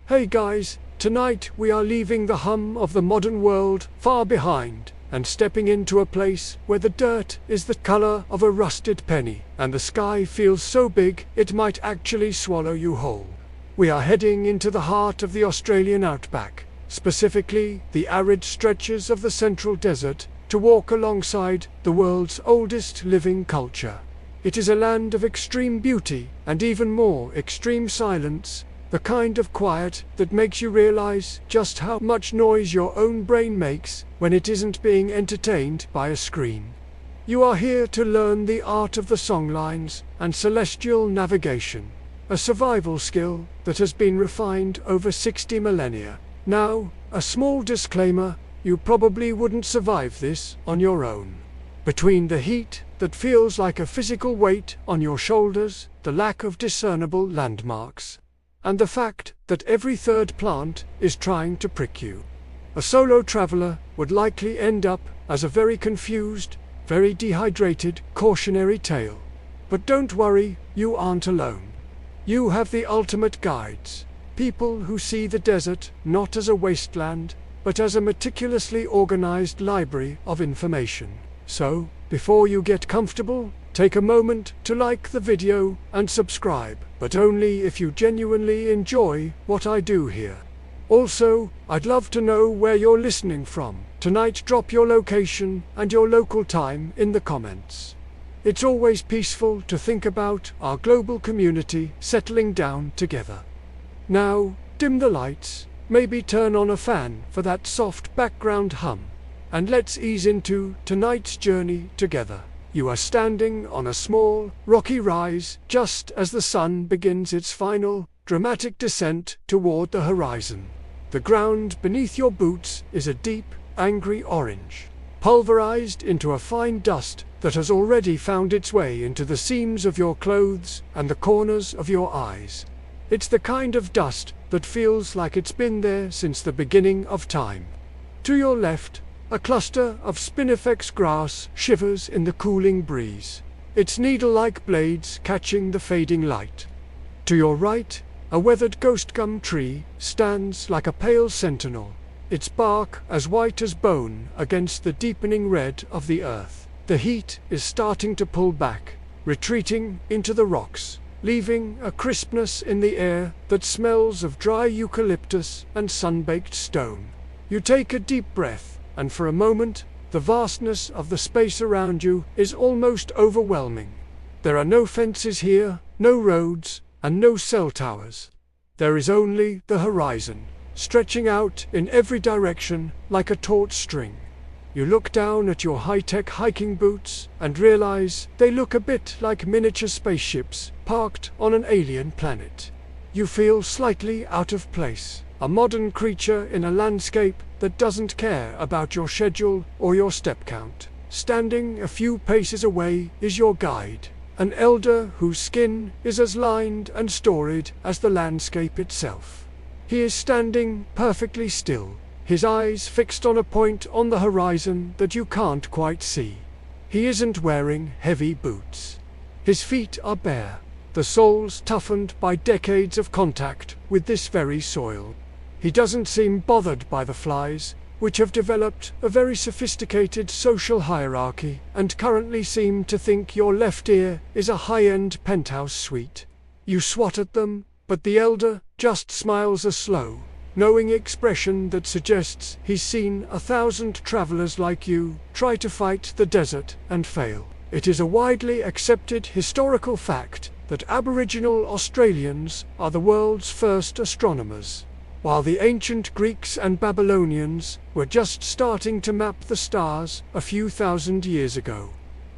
Hey guys, tonight we are leaving the hum of the modern world far behind and stepping into a place where the dirt is the color of a rusted penny and the sky feels so big it might actually swallow you whole. We are heading into the heart of the Australian Outback, specifically the arid stretches of the Central Desert, to walk alongside the world's oldest living culture. It is a land of extreme beauty and even more extreme silence, the kind of quiet that makes you realize just how much noise your own brain makes when it isn't being entertained by a screen. You are here to learn the art of the songlines and celestial navigation, a survival skill that has been refined over 60 millennia. Now, a small disclaimer, you probably wouldn't survive this on your own. Between the heat that feels like a physical weight on your shoulders, the lack of discernible landmarks, and the fact that every third plant is trying to prick you, a solo traveler would likely end up as a very confused, very dehydrated, cautionary tale. But don't worry, you aren't alone. You have the ultimate guides, people who see the desert not as a wasteland, but as a meticulously organized library of information. So, before you get comfortable, take a moment to like the video and subscribe, but only if you genuinely enjoy what I do here. Also, I'd love to know where you're listening from tonight. Drop your location and your local time in the comments. It's always peaceful to think about our global community settling down together. Now, dim the lights, maybe turn on a fan for that soft background hum, and let's ease into tonight's journey together. You are standing on a small, rocky rise just as the sun begins its final, dramatic descent toward the horizon. The ground beneath your boots is a deep, angry orange, pulverized into a fine dust that has already found its way into the seams of your clothes and the corners of your eyes. It's the kind of dust that feels like it's been there since the beginning of time. To your left, a cluster of spinifex grass shivers in the cooling breeze, its needle-like blades catching the fading light. To your right, a weathered ghost gum tree stands like a pale sentinel, its bark as white as bone against the deepening red of the earth. The heat is starting to pull back, retreating into the rocks, leaving a crispness in the air that smells of dry eucalyptus and sun-baked stone. You take a deep breath, and for a moment, the vastness of the space around you is almost overwhelming. There are no fences here, no roads, and no cell towers. There is only the horizon, stretching out in every direction like a taut string. You look down at your high-tech hiking boots and realize they look a bit like miniature spaceships parked on an alien planet. You feel slightly out of place, a modern creature in a landscape that doesn't care about your schedule or your step count. Standing a few paces away is your guide, an elder whose skin is as lined and storied as the landscape itself. He is standing perfectly still, his eyes fixed on a point on the horizon that you can't quite see. He isn't wearing heavy boots. His feet are bare, the soles toughened by decades of contact with this very soil. He doesn't seem bothered by the flies, which have developed a very sophisticated social hierarchy and currently seem to think your left ear is a high-end penthouse suite. You swat at them, but the elder just smiles a slow, knowing expression that suggests he's seen 1,000 travelers like you try to fight the desert and fail. It is a widely accepted historical fact that Aboriginal Australians are the world's first astronomers, while the ancient Greeks and Babylonians were just starting to map the stars a few thousand years ago.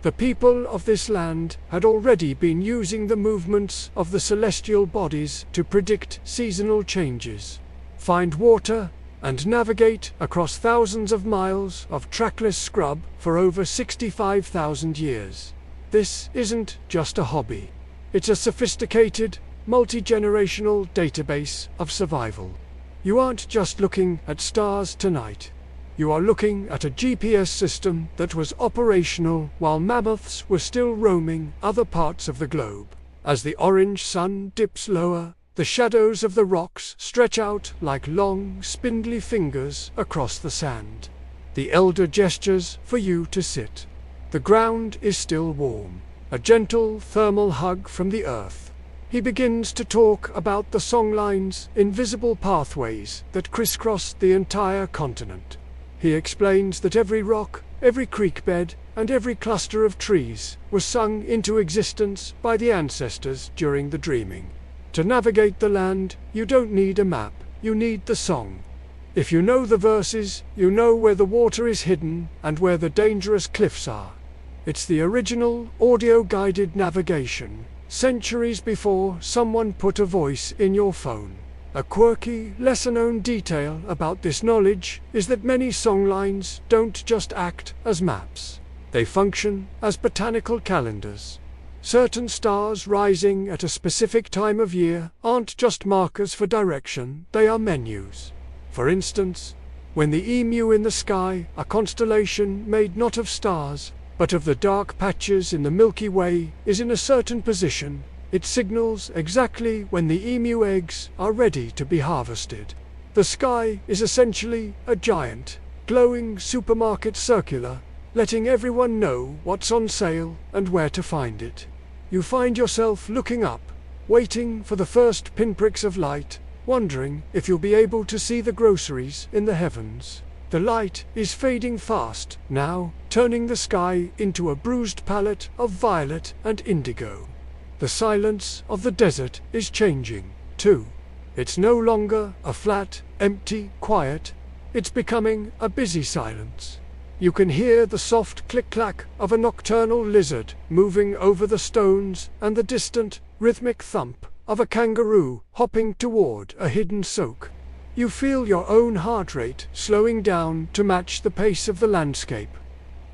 The people of this land had already been using the movements of the celestial bodies to predict seasonal changes, find water, and navigate across thousands of miles of trackless scrub for over 65,000 years. This isn't just a hobby. It's a sophisticated, multi-generational database of survival. You aren't just looking at stars tonight. You are looking at a GPS system that was operational while mammoths were still roaming other parts of the globe. As the orange sun dips lower, The shadows of the rocks stretch out like long, spindly fingers across the sand. The elder gestures for you to sit. The ground is still warm, a gentle thermal hug from the earth. He begins to talk about the songlines, invisible pathways that crisscross the entire continent. He explains that every rock, every creek bed, and every cluster of trees was sung into existence by the ancestors during the dreaming. To navigate the land, you don't need a map, you need the song. If you know the verses, you know where the water is hidden and where the dangerous cliffs are. It's the original audio-guided navigation, centuries before someone put a voice in your phone. A quirky, lesser-known detail about this knowledge is that many songlines don't just act as maps. They function as botanical calendars. Certain stars rising at a specific time of year aren't just markers for direction, they are menus. For instance, when the emu in the sky, a constellation made not of stars, but of the dark patches in the Milky Way, is in a certain position, it signals exactly when the emu eggs are ready to be harvested. The sky is essentially a giant, glowing supermarket circular, letting everyone know what's on sale and where to find it. You find yourself looking up, waiting for the first pinpricks of light, wondering if you'll be able to see the groceries in the heavens. The light is fading fast now, turning the sky into a bruised palette of violet and indigo. The silence of the desert is changing, too. It's no longer a flat, empty quiet. It's becoming a busy silence. You can hear the soft click-clack of a nocturnal lizard moving over the stones and the distant, rhythmic thump of a kangaroo hopping toward a hidden soak. You feel your own heart rate slowing down to match the pace of the landscape.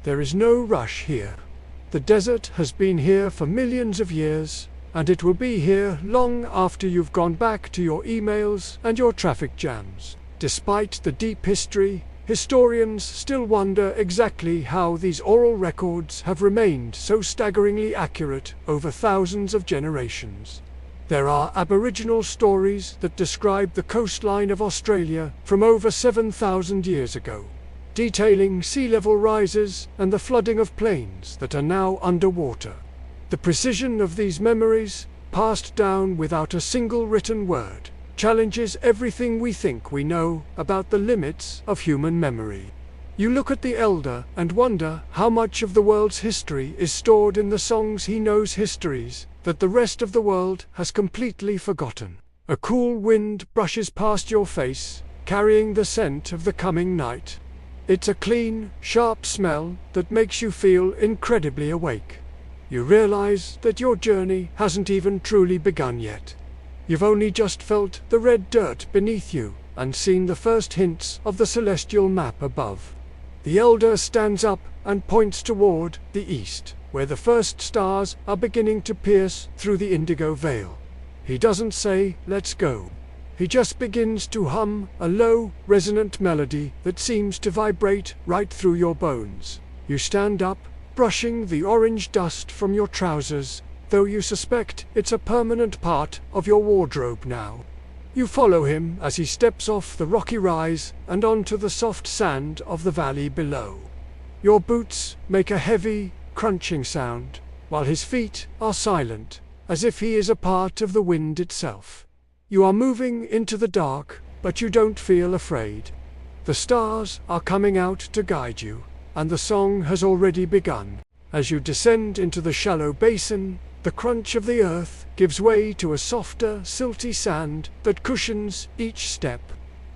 There is no rush here. The desert has been here for millions of years, and it will be here long after you've gone back to your emails and your traffic jams. Despite the deep history, historians still wonder exactly how these oral records have remained so staggeringly accurate over thousands of generations. There are Aboriginal stories that describe the coastline of Australia from over 7,000 years ago, detailing sea level rises and the flooding of plains that are now underwater. The precision of these memories, passed down without a single written word, challenges everything we think we know about the limits of human memory. You look at the elder and wonder how much of the world's history is stored in the songs he knows, histories that the rest of the world has completely forgotten. A cool wind brushes past your face, carrying the scent of the coming night. It's a clean, sharp smell that makes you feel incredibly awake. You realize that your journey hasn't even truly begun yet. You've only just felt the red dirt beneath you and seen the first hints of the celestial map above. The elder stands up and points toward the east, where the first stars are beginning to pierce through the indigo veil. He doesn't say, "Let's go." He just begins to hum a low, resonant melody that seems to vibrate right through your bones. You stand up, brushing the orange dust from your trousers, though you suspect it's a permanent part of your wardrobe now. You follow him as he steps off the rocky rise and onto the soft sand of the valley below. Your boots make a heavy, crunching sound, while his feet are silent, as if he is a part of the wind itself. You are moving into the dark, but you don't feel afraid. The stars are coming out to guide you, and the song has already begun. As you descend into the shallow basin, the crunch of the earth gives way to a softer, silty sand that cushions each step.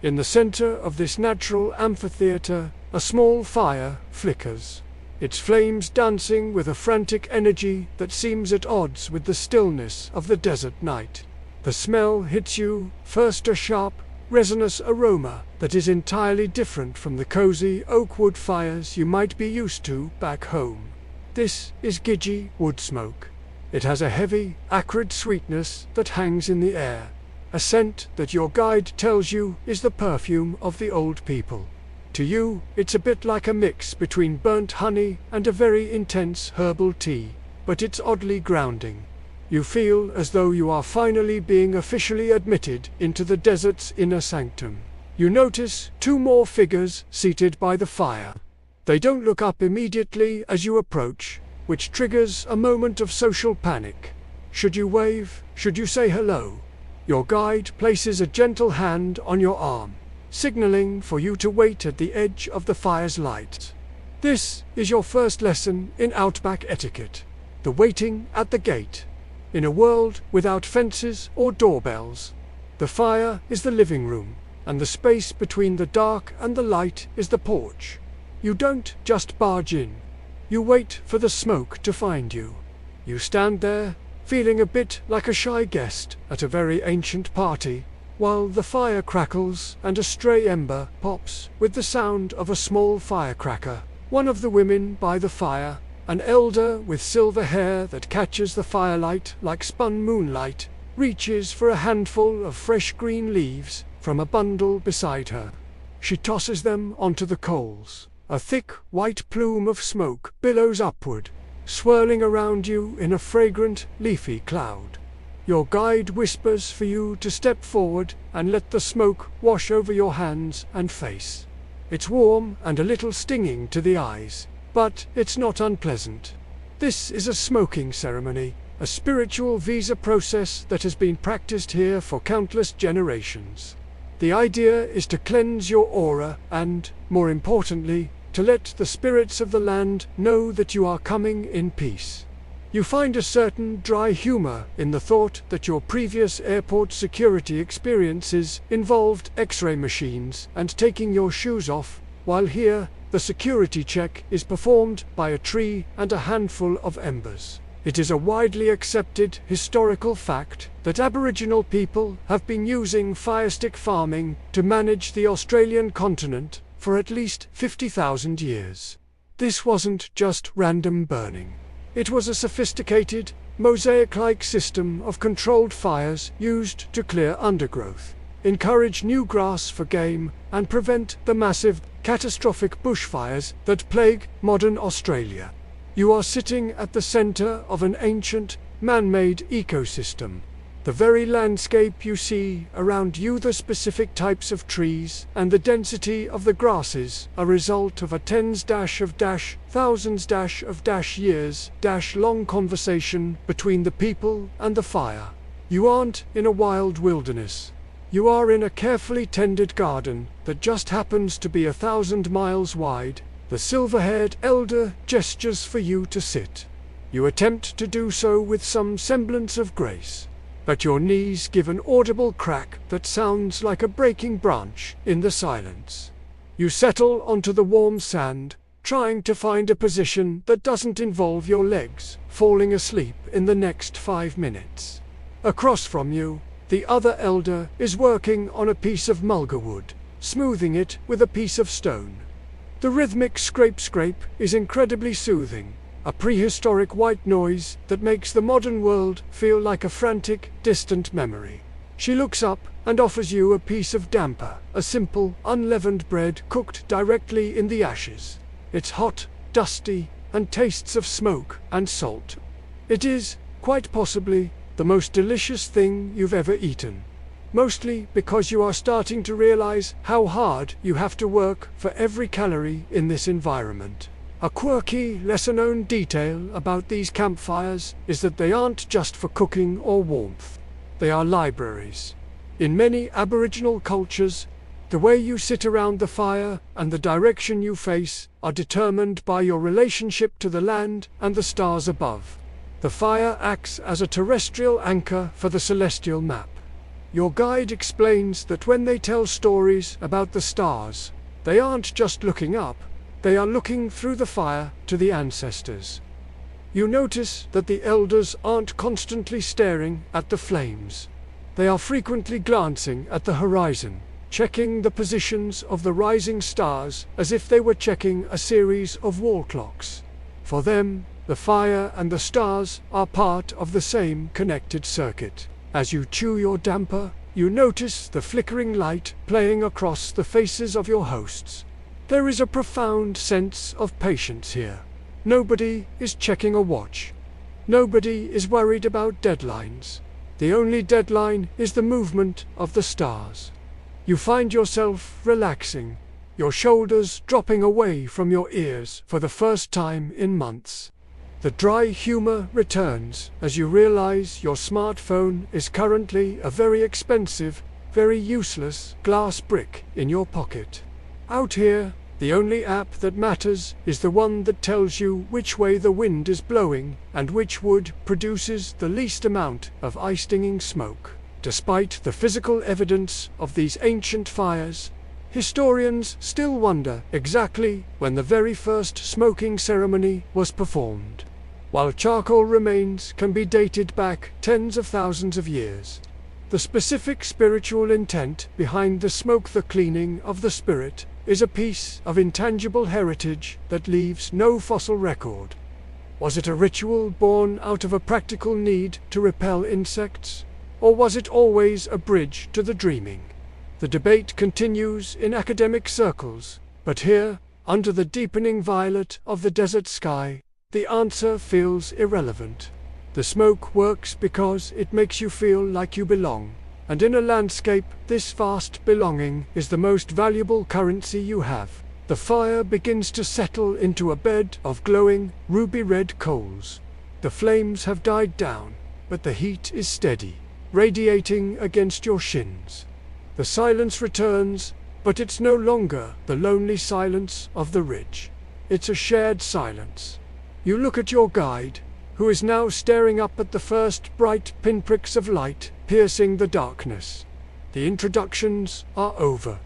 In the center of this natural amphitheater, a small fire flickers, its flames dancing with a frantic energy that seems at odds with the stillness of the desert night. The smell hits you, first a sharp, resinous aroma that is entirely different from the cozy oak wood fires you might be used to back home. This is Gidgee wood smoke. It has a heavy, acrid sweetness that hangs in the air, a scent that your guide tells you is the perfume of the old people. To you, it's a bit like a mix between burnt honey and a very intense herbal tea, but it's oddly grounding. You feel as though you are finally being officially admitted into the desert's inner sanctum. You notice two more figures seated by the fire. They don't look up immediately as you approach, which triggers a moment of social panic. Should you wave? Should you say hello? Your guide places a gentle hand on your arm, signaling for you to wait at the edge of the fire's light. This is your first lesson in Outback etiquette, the waiting at the gate. In a world without fences or doorbells, the fire is the living room, and the space between the dark and the light is the porch. You don't just barge in. You wait for the smoke to find you. You stand there, feeling a bit like a shy guest at a very ancient party, while the fire crackles and a stray ember pops with the sound of a small firecracker. One of the women by the fire, an elder with silver hair that catches the firelight like spun moonlight, reaches for a handful of fresh green leaves from a bundle beside her. She tosses them onto the coals. A thick white plume of smoke billows upward, swirling around you in a fragrant, leafy cloud. Your guide whispers for you to step forward and let the smoke wash over your hands and face. It's warm and a little stinging to the eyes, but it's not unpleasant. This is a smoking ceremony, a spiritual visa process that has been practiced here for countless generations. The idea is to cleanse your aura and, more importantly, to let the spirits of the land know that you are coming in peace. You find a certain dry humor in the thought that your previous airport security experiences involved X-ray machines and taking your shoes off, while here, the security check is performed by a tree and a handful of embers. It is a widely accepted historical fact that Aboriginal people have been using firestick farming to manage the Australian continent for at least 50,000 years. This wasn't just random burning. It was a sophisticated, mosaic-like system of controlled fires used to clear undergrowth, encourage new grass for game, and prevent the massive, catastrophic bushfires that plague modern Australia. You are sitting at the center of an ancient, man-made ecosystem. The very landscape you see around you, the specific types of trees and the density of the grasses, a result of a thousands-of-years long conversation between the people and the fire. You aren't in a wild wilderness. You are in a carefully tended garden that just happens to be 1,000 miles wide. The silver-haired elder gestures for you to sit. You attempt to do so with some semblance of grace, but your knees give an audible crack that sounds like a breaking branch in the silence. You settle onto the warm sand, trying to find a position that doesn't involve your legs falling asleep in the next 5 minutes. Across from you, the other elder is working on a piece of mulga wood, smoothing it with a piece of stone. The rhythmic scrape is incredibly soothing, a prehistoric white noise that makes the modern world feel like a frantic, distant memory. She looks up and offers you a piece of damper, a simple, unleavened bread cooked directly in the ashes. It's hot, dusty, and tastes of smoke and salt. It is, quite possibly, the most delicious thing you've ever eaten. Mostly because you are starting to realize how hard you have to work for every calorie in this environment. A quirky, lesser-known detail about these campfires is that they aren't just for cooking or warmth. They are libraries. In many Aboriginal cultures, the way you sit around the fire and the direction you face are determined by your relationship to the land and the stars above. The fire acts as a terrestrial anchor for the celestial map. Your guide explains that when they tell stories about the stars, they aren't just looking up, they are looking through the fire to the ancestors. You notice that the elders aren't constantly staring at the flames. They are frequently glancing at the horizon, checking the positions of the rising stars as if they were checking a series of wall clocks. For them, the fire and the stars are part of the same connected circuit. As you chew your damper, you notice the flickering light playing across the faces of your hosts. There is a profound sense of patience here. Nobody is checking a watch. Nobody is worried about deadlines. The only deadline is the movement of the stars. You find yourself relaxing, your shoulders dropping away from your ears for the first time in months. The dry humor returns as you realize your smartphone is currently a very expensive, very useless glass brick in your pocket. Out here, the only app that matters is the one that tells you which way the wind is blowing and which wood produces the least amount of eye-stinging smoke. Despite the physical evidence of these ancient fires, historians still wonder exactly when the very first smoking ceremony was performed. While charcoal remains can be dated back tens of thousands of years, the specific spiritual intent behind the smoke, the cleaning of the spirit, is a piece of intangible heritage that leaves no fossil record. Was it a ritual born out of a practical need to repel insects? Or was it always a bridge to the dreaming? The debate continues in academic circles, but here, under the deepening violet of the desert sky, the answer feels irrelevant. The smoke works because it makes you feel like you belong, and in a landscape this vast, belonging is the most valuable currency you have. The fire begins to settle into a bed of glowing, ruby-red coals. The flames have died down, but the heat is steady, radiating against your shins. The silence returns, but it's no longer the lonely silence of the ridge. It's a shared silence. You look at your guide, who is now staring up at the first bright pinpricks of light piercing the darkness. The introductions are over.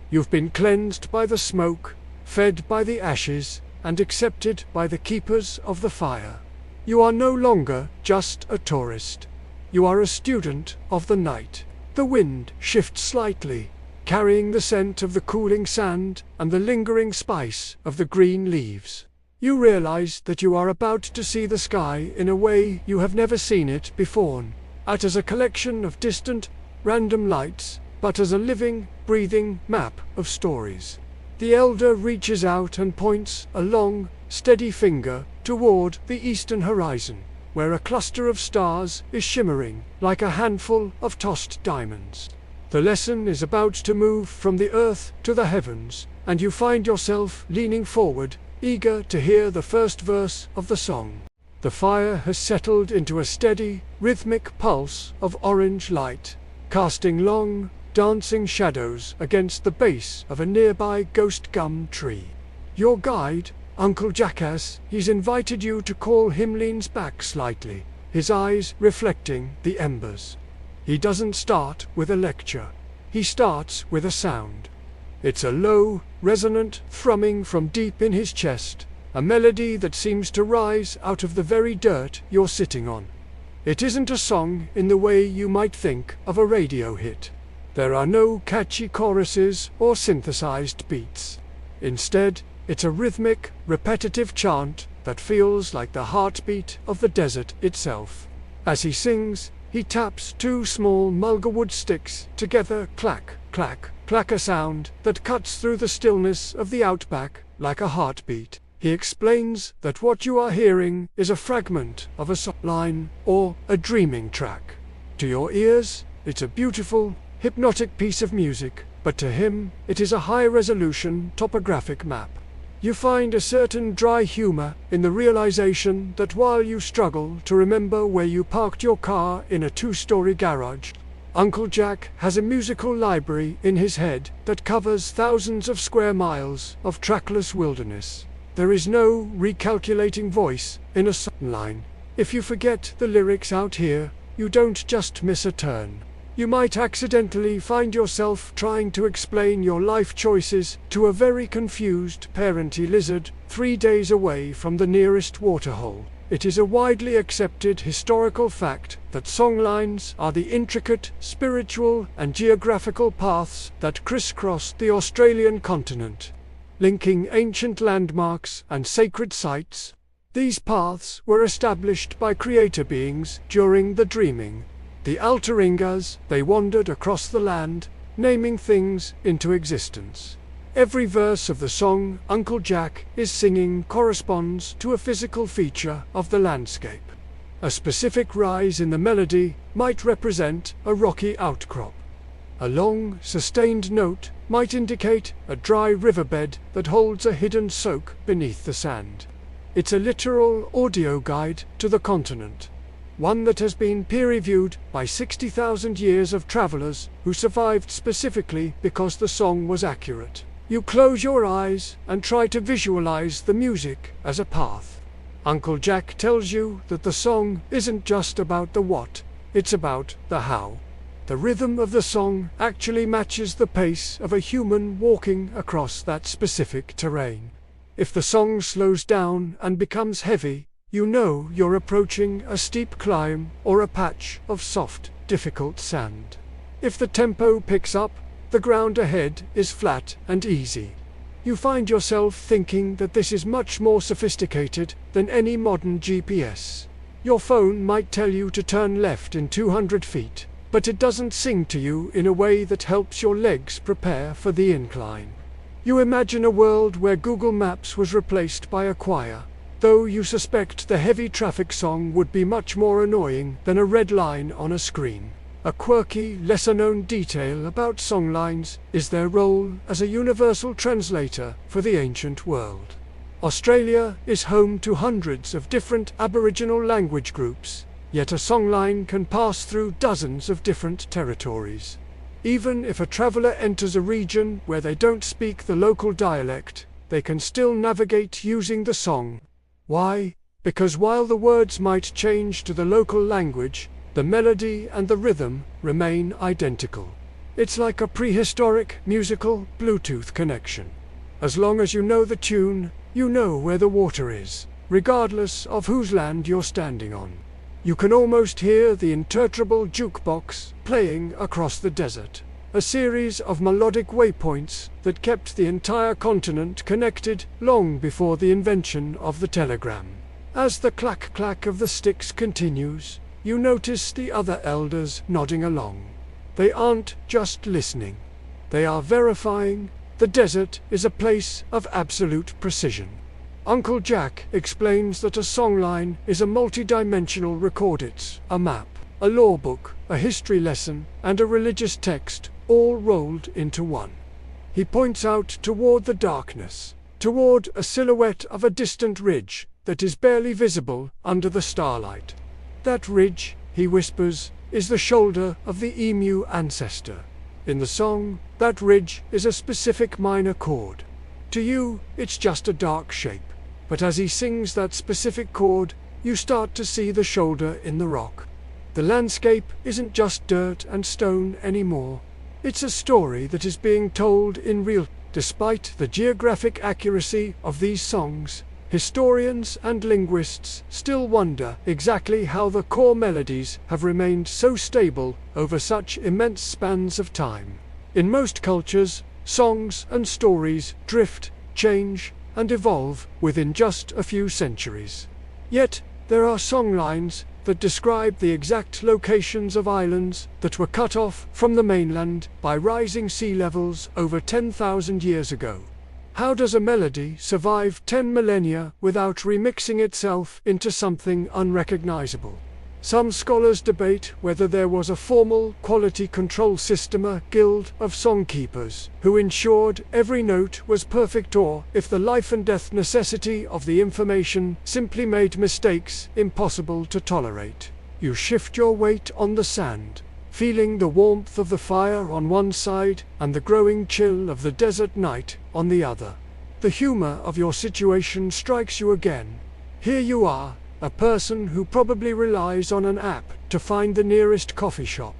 You've been cleansed by the smoke, fed by the ashes, and accepted by the keepers of the fire. You are no longer just a tourist. You are a student of the night. The wind shifts slightly, carrying the scent of the cooling sand and the lingering spice of the green leaves. You realize that you are about to see the sky in a way you have never seen it before, not as a collection of distant, random lights, but as a living, breathing map of stories. The elder reaches out and points a long, steady finger toward the eastern horizon, where a cluster of stars is shimmering like a handful of tossed diamonds. The lesson is about to move from the earth to the heavens, and you find yourself leaning forward, eager to hear the first verse of the song. The fire has settled into a steady, rhythmic pulse of orange light, casting long, dancing shadows against the base of a nearby ghost gum tree. Your guide, Uncle Jackass, he's invited you to call him, leans back slightly, his eyes reflecting the embers. He doesn't start with a lecture. He starts with a sound. It's a low, resonant thrumming from deep in his chest, a melody that seems to rise out of the very dirt you're sitting on. It isn't a song in the way you might think of a radio hit. There are no catchy choruses or synthesized beats. Instead, it's a rhythmic, repetitive chant that feels like the heartbeat of the desert itself. As he sings, he taps two small mulga-wood sticks together, clack, clack, clack, a sound that cuts through the stillness of the outback like a heartbeat. He explains that what you are hearing is a fragment of a songline or a dreaming track. To your ears, it's a beautiful, hypnotic piece of music, but to him, it is a high-resolution topographic map. You find a certain dry humor in the realization that while you struggle to remember where you parked your car in a two-story garage, Uncle Jack has a musical library in his head that covers thousands of square miles of trackless wilderness. There is no recalculating voice in a songline. If you forget the lyrics out here, you don't just miss a turn. You might accidentally find yourself trying to explain your life choices to a very confused parenty lizard 3 days away from the nearest waterhole. It is a widely accepted historical fact that songlines are the intricate spiritual and geographical paths that crisscross the Australian continent, linking ancient landmarks and sacred sites. These paths were established by creator beings during the dreaming. The Altaringas, they wandered across the land, naming things into existence. Every verse of the song Uncle Jack is singing corresponds to a physical feature of the landscape. A specific rise in the melody might represent a rocky outcrop. A long, sustained note might indicate a dry riverbed that holds a hidden soak beneath the sand. It's a literal audio guide to the continent, one that has been peer-reviewed by 60,000 years of travelers who survived specifically because the song was accurate. You close your eyes and try to visualize the music as a path. Uncle Jack tells you that the song isn't just about the what, it's about the how. The rhythm of the song actually matches the pace of a human walking across that specific terrain. If the song slows down and becomes heavy, you know you're approaching a steep climb or a patch of soft, difficult sand. If the tempo picks up, the ground ahead is flat and easy. You find yourself thinking that this is much more sophisticated than any modern GPS. Your phone might tell you to turn left in 200 feet, but it doesn't sing to you in a way that helps your legs prepare for the incline. You imagine a world where Google Maps was replaced by a choir, though you suspect the heavy traffic song would be much more annoying than a red line on a screen. A quirky, lesser-known detail about Songlines is their role as a universal translator for the ancient world. Australia is home to hundreds of different Aboriginal language groups, yet a songline can pass through dozens of different territories. Even if a traveller enters a region where they don't speak the local dialect, they can still navigate using the song. Why? Because while the words might change to the local language, the melody and the rhythm remain identical. It's like a prehistoric musical Bluetooth connection. As long as you know the tune, you know where the water is, regardless of whose land you're standing on. You can almost hear the interminable jukebox playing across the desert, a series of melodic waypoints that kept the entire continent connected long before the invention of the telegram. As the clack-clack of the sticks continues, you notice the other elders nodding along. They aren't just listening. They are verifying. The desert is a place of absolute precision. Uncle Jack explains that a songline is a multi-dimensional record. It's a map, a law book, a history lesson, and a religious text, all rolled into one. He points out toward the darkness, toward a silhouette of a distant ridge that is barely visible under the starlight. That ridge, he whispers, is the shoulder of the emu ancestor. In the song, that ridge is a specific minor chord. To you, it's just a dark shape. But as he sings that specific chord, you start to see the shoulder in the rock. The landscape isn't just dirt and stone anymore. It's a story that is being told in real. Despite the geographic accuracy of these songs, historians and linguists still wonder exactly how the core melodies have remained so stable over such immense spans of time. In most cultures, songs and stories drift, change, and evolve within just a few centuries. Yet, there are songlines that describe the exact locations of islands that were cut off from the mainland by rising sea levels over 10,000 years ago. How does a melody survive 10 millennia without remixing itself into something unrecognizable? Some scholars debate whether there was a formal quality control system, a guild of songkeepers, who ensured every note was perfect, or if the life and death necessity of the information simply made mistakes impossible to tolerate. You shift your weight on the sand, feeling the warmth of the fire on one side and the growing chill of the desert night on the other. The humor of your situation strikes you again. Here you are, a person who probably relies on an app to find the nearest coffee shop,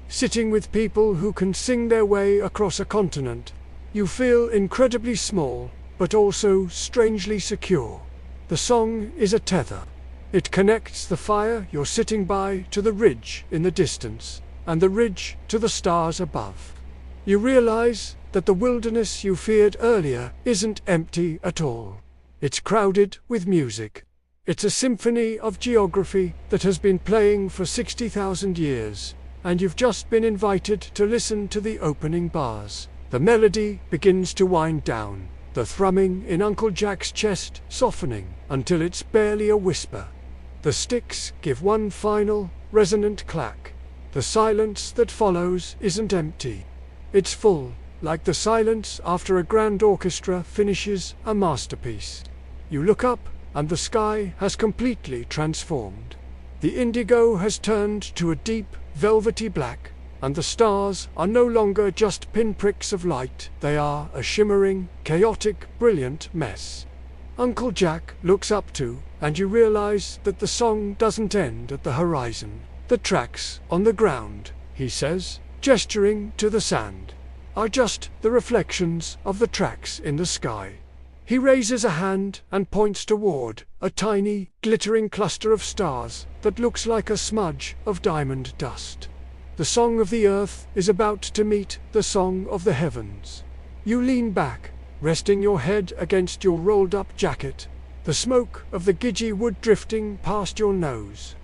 sitting with people who can sing their way across a continent. You feel incredibly small, but also strangely secure. The song is a tether. It connects the fire you're sitting by to the ridge in the distance, and the ridge to the stars above. You realize that the wilderness you feared earlier isn't empty at all. It's crowded with music. It's a symphony of geography that has been playing for 60,000 years, and you've just been invited to listen to the opening bars. The melody begins to wind down, the thrumming in Uncle Jack's chest softening until it's barely a whisper. The sticks give one final, resonant clack. The silence that follows isn't empty. It's full, like the silence after a grand orchestra finishes a masterpiece. You look up, and the sky has completely transformed. The indigo has turned to a deep, velvety black, and the stars are no longer just pinpricks of light, they are a shimmering, chaotic, brilliant mess. Uncle Jack looks up too, and you realize that the song doesn't end at the horizon. The tracks on the ground, he says, gesturing to the sand, are just the reflections of the tracks in the sky. He raises a hand and points toward a tiny, glittering cluster of stars that looks like a smudge of diamond dust. The song of the earth is about to meet the song of the heavens. You lean back, resting your head against your rolled-up jacket, the smoke of the Gidgee wood drifting past your nose.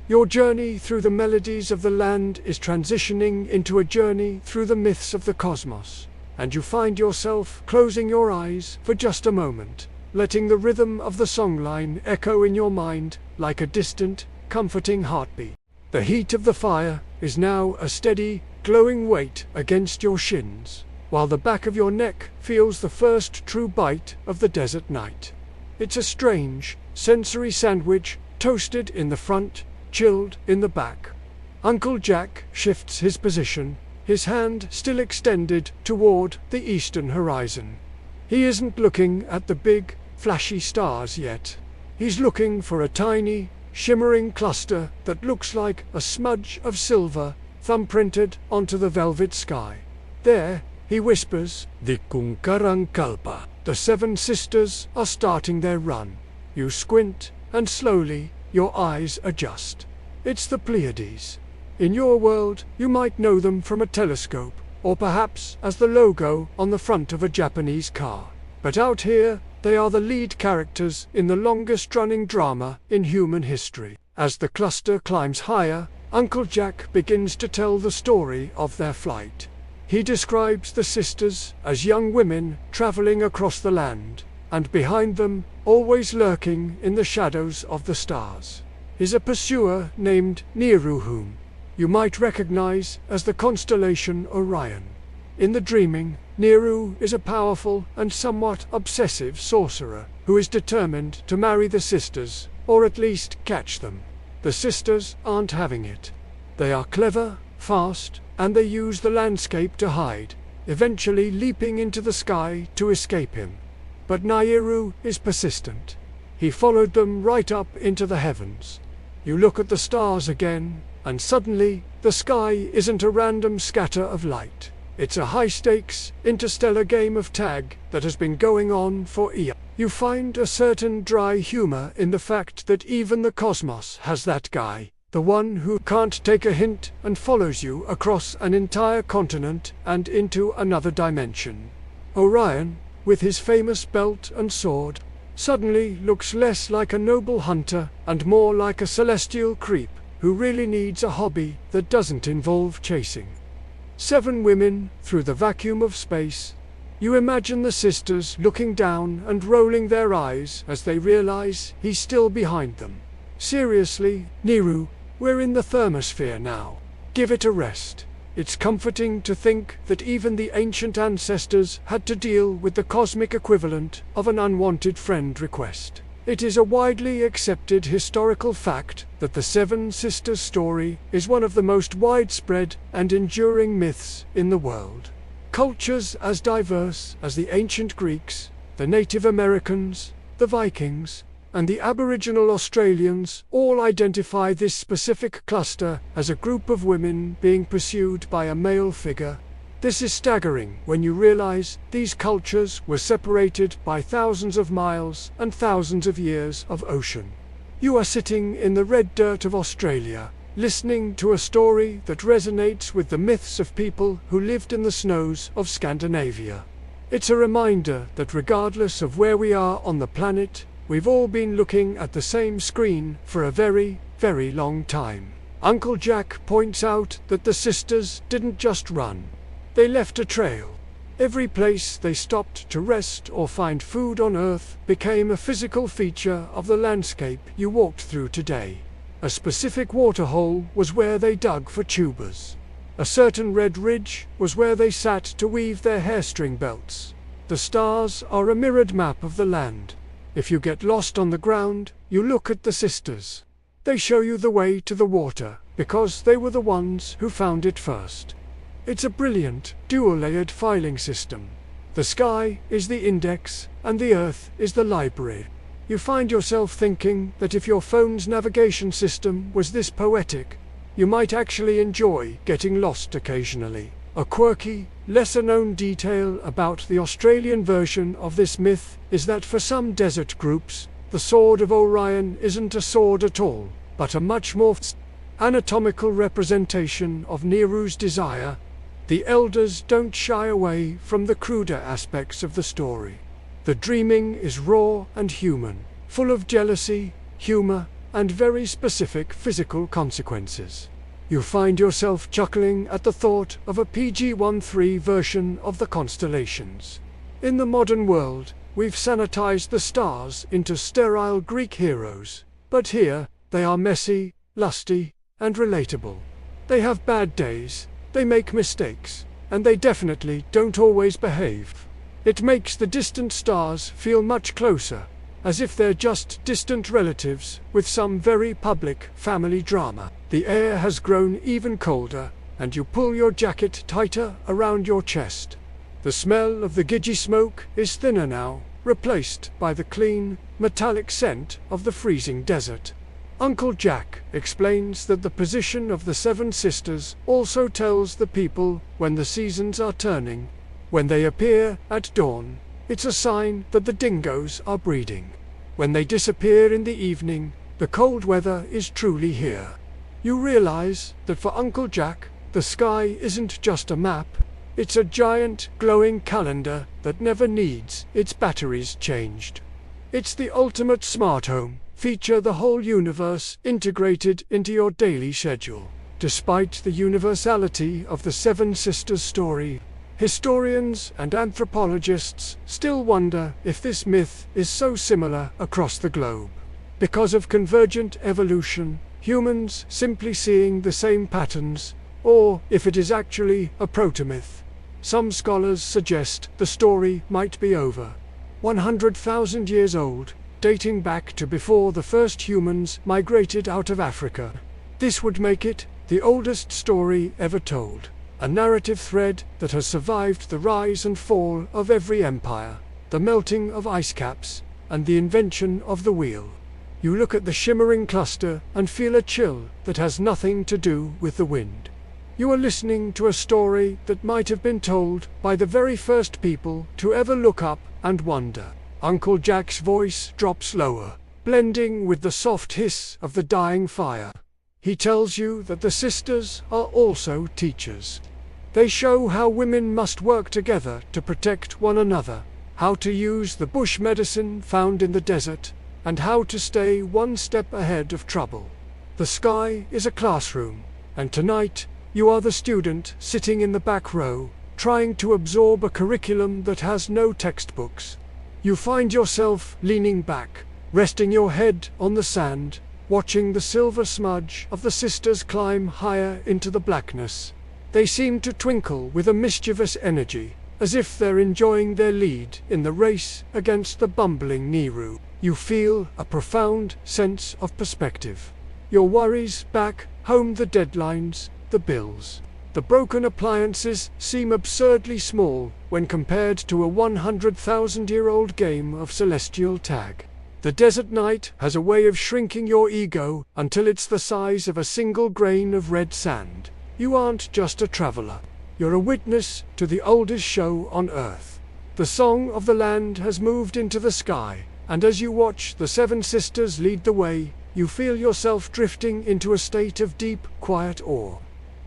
Your journey through the melodies of the land is transitioning into a journey through the myths of the cosmos, and you find yourself closing your eyes for just a moment, letting the rhythm of the songline echo in your mind like a distant, comforting heartbeat. The heat of the fire is now a steady, glowing weight against your shins, while the back of your neck feels the first true bite of the desert night. It's a strange, sensory sandwich, toasted in the front, chilled in the back. Uncle Jack shifts his position, his hand still extended toward the eastern horizon. He isn't looking at the big, flashy stars yet. He's looking for a tiny, shimmering cluster that looks like a smudge of silver thumbprinted onto the velvet sky. There, he whispers, the Kunkarankalpa. The seven sisters are starting their run. You squint, and slowly, your eyes adjust. It's the Pleiades. In your world, you might know them from a telescope, or perhaps as the logo on the front of a Japanese car. But out here, they are the lead characters in the longest-running drama in human history. As the cluster climbs higher, Uncle Jack begins to tell the story of their flight. He describes the sisters as young women traveling across the land, and behind them, always lurking in the shadows of the stars, is a pursuer named Niru, whom you might recognize as the constellation Orion. In the dreaming, Niru is a powerful and somewhat obsessive sorcerer who is determined to marry the sisters, or at least catch them. The sisters aren't having it. They are clever, fast, and they use the landscape to hide, eventually leaping into the sky to escape him. But Niru is persistent. He followed them right up into the heavens. You look at the stars again, and suddenly, the sky isn't a random scatter of light. It's a high-stakes, interstellar game of tag that has been going on for eons. You find a certain dry humor in the fact that even the cosmos has that guy, the one who can't take a hint and follows you across an entire continent and into another dimension. Orion, with his famous belt and sword, suddenly looks less like a noble hunter and more like a celestial creep who really needs a hobby that doesn't involve chasing. 7 women through the vacuum of space. You imagine the sisters looking down and rolling their eyes as they realize he's still behind them. Seriously, Niru, we're in the thermosphere now. Give it a rest. It's comforting to think that even the ancient ancestors had to deal with the cosmic equivalent of an unwanted friend request. It is a widely accepted historical fact that the Seven Sisters story is one of the most widespread and enduring myths in the world. Cultures as diverse as the ancient Greeks, the Native Americans, the Vikings, and the Aboriginal Australians all identify this specific cluster as a group of women being pursued by a male figure. This is staggering when you realize these cultures were separated by thousands of miles and thousands of years of ocean. You are sitting in the red dirt of Australia, listening to a story that resonates with the myths of people who lived in the snows of Scandinavia. It's a reminder that regardless of where we are on the planet, we've all been looking at the same screen for a very, very long time. Uncle Jack points out that the sisters didn't just run. They left a trail. Every place they stopped to rest or find food on Earth became a physical feature of the landscape you walked through today. A specific waterhole was where they dug for tubers. A certain red ridge was where they sat to weave their hairstring belts. The stars are a mirrored map of the land. If you get lost on the ground, you look at the sisters. They show you the way to the water, because they were the ones who found it first. It's a brilliant, dual-layered filing system. The sky is the index, and the earth is the library. You find yourself thinking that if your phone's navigation system was this poetic, you might actually enjoy getting lost occasionally. A quirky, lesser-known detail about the Australian version of this myth is that for some desert groups, the Sword of Orion isn't a sword at all, but a much more anatomical representation of Neru's desire. The elders don't shy away from the cruder aspects of the story. The dreaming is raw and human, full of jealousy, humor, and very specific physical consequences. You find yourself chuckling at the thought of a PG-13 version of the constellations. In the modern world, we've sanitized the stars into sterile Greek heroes, but here, they are messy, lusty, and relatable. They have bad days, they make mistakes, and they definitely don't always behave. It makes the distant stars feel much closer, as if they're just distant relatives with some very public family drama. The air has grown even colder, and you pull your jacket tighter around your chest. The smell of the gidgee smoke is thinner now, replaced by the clean, metallic scent of the freezing desert. Uncle Jack explains that the position of the seven sisters also tells the people when the seasons are turning. When they appear at dawn, it's a sign that the dingoes are breeding. When they disappear in the evening, the cold weather is truly here. You realize that for Uncle Jack, the sky isn't just a map, it's a giant, glowing calendar that never needs its batteries changed. It's the ultimate smart home, feature the whole universe integrated into your daily schedule. Despite the universality of the Seven Sisters story, historians and anthropologists still wonder if this myth is so similar across the globe. Because of convergent evolution, humans simply seeing the same patterns, or if it is actually a protomyth. Some scholars suggest the story might be over 100,000 years old, dating back to before the first humans migrated out of Africa. This would make it the oldest story ever told, a narrative thread that has survived the rise and fall of every empire, the melting of ice caps, and the invention of the wheel. You look at the shimmering cluster and feel a chill that has nothing to do with the wind. You are listening to a story that might have been told by the very first people to ever look up and wonder. Uncle Jack's voice drops lower, blending with the soft hiss of the dying fire. He tells you that the sisters are also teachers. They show how women must work together to protect one another, how to use the bush medicine found in the desert, and how to stay one step ahead of trouble. The sky is a classroom, and tonight you are the student sitting in the back row, trying to absorb a curriculum that has no textbooks. You find yourself leaning back, resting your head on the sand, watching the silver smudge of the sisters climb higher into the blackness. They seem to twinkle with a mischievous energy, as if they're enjoying their lead in the race against the bumbling Neru. You feel a profound sense of perspective. Your worries back home, the deadlines, the bills, the broken appliances seem absurdly small when compared to a 100,000-year-old game of celestial tag. The desert night has a way of shrinking your ego until it's the size of a single grain of red sand. You aren't just a traveler. You're a witness to the oldest show on Earth. The song of the land has moved into the sky, and as you watch the seven sisters lead the way, you feel yourself drifting into a state of deep, quiet awe.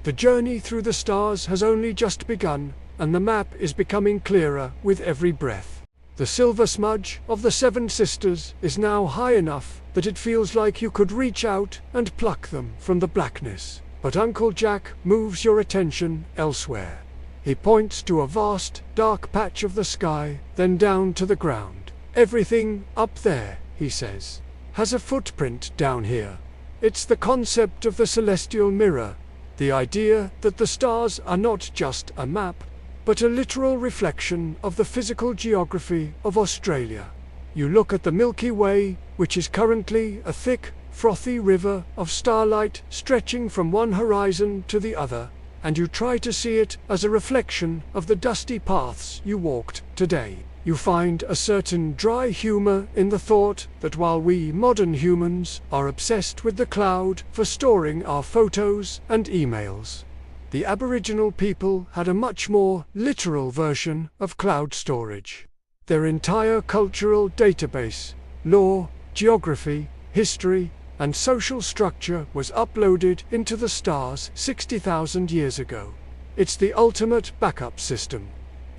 The journey through the stars has only just begun, and the map is becoming clearer with every breath. The silver smudge of the seven sisters is now high enough that it feels like you could reach out and pluck them from the blackness. But Uncle Jack moves your attention elsewhere. He points to a vast, dark patch of the sky, then down to the ground. Everything up there, he says, has a footprint down here. It's the concept of the celestial mirror, the idea that the stars are not just a map, but a literal reflection of the physical geography of Australia. You look at the Milky Way, which is currently a thick, frothy river of starlight stretching from one horizon to the other, and you try to see it as a reflection of the dusty paths you walked today. You find a certain dry humor in the thought that while we modern humans are obsessed with the cloud for storing our photos and emails, the Aboriginal people had a much more literal version of cloud storage. Their entire cultural database, law, geography, history, and social structure was uploaded into the stars 60,000 years ago. It's the ultimate backup system.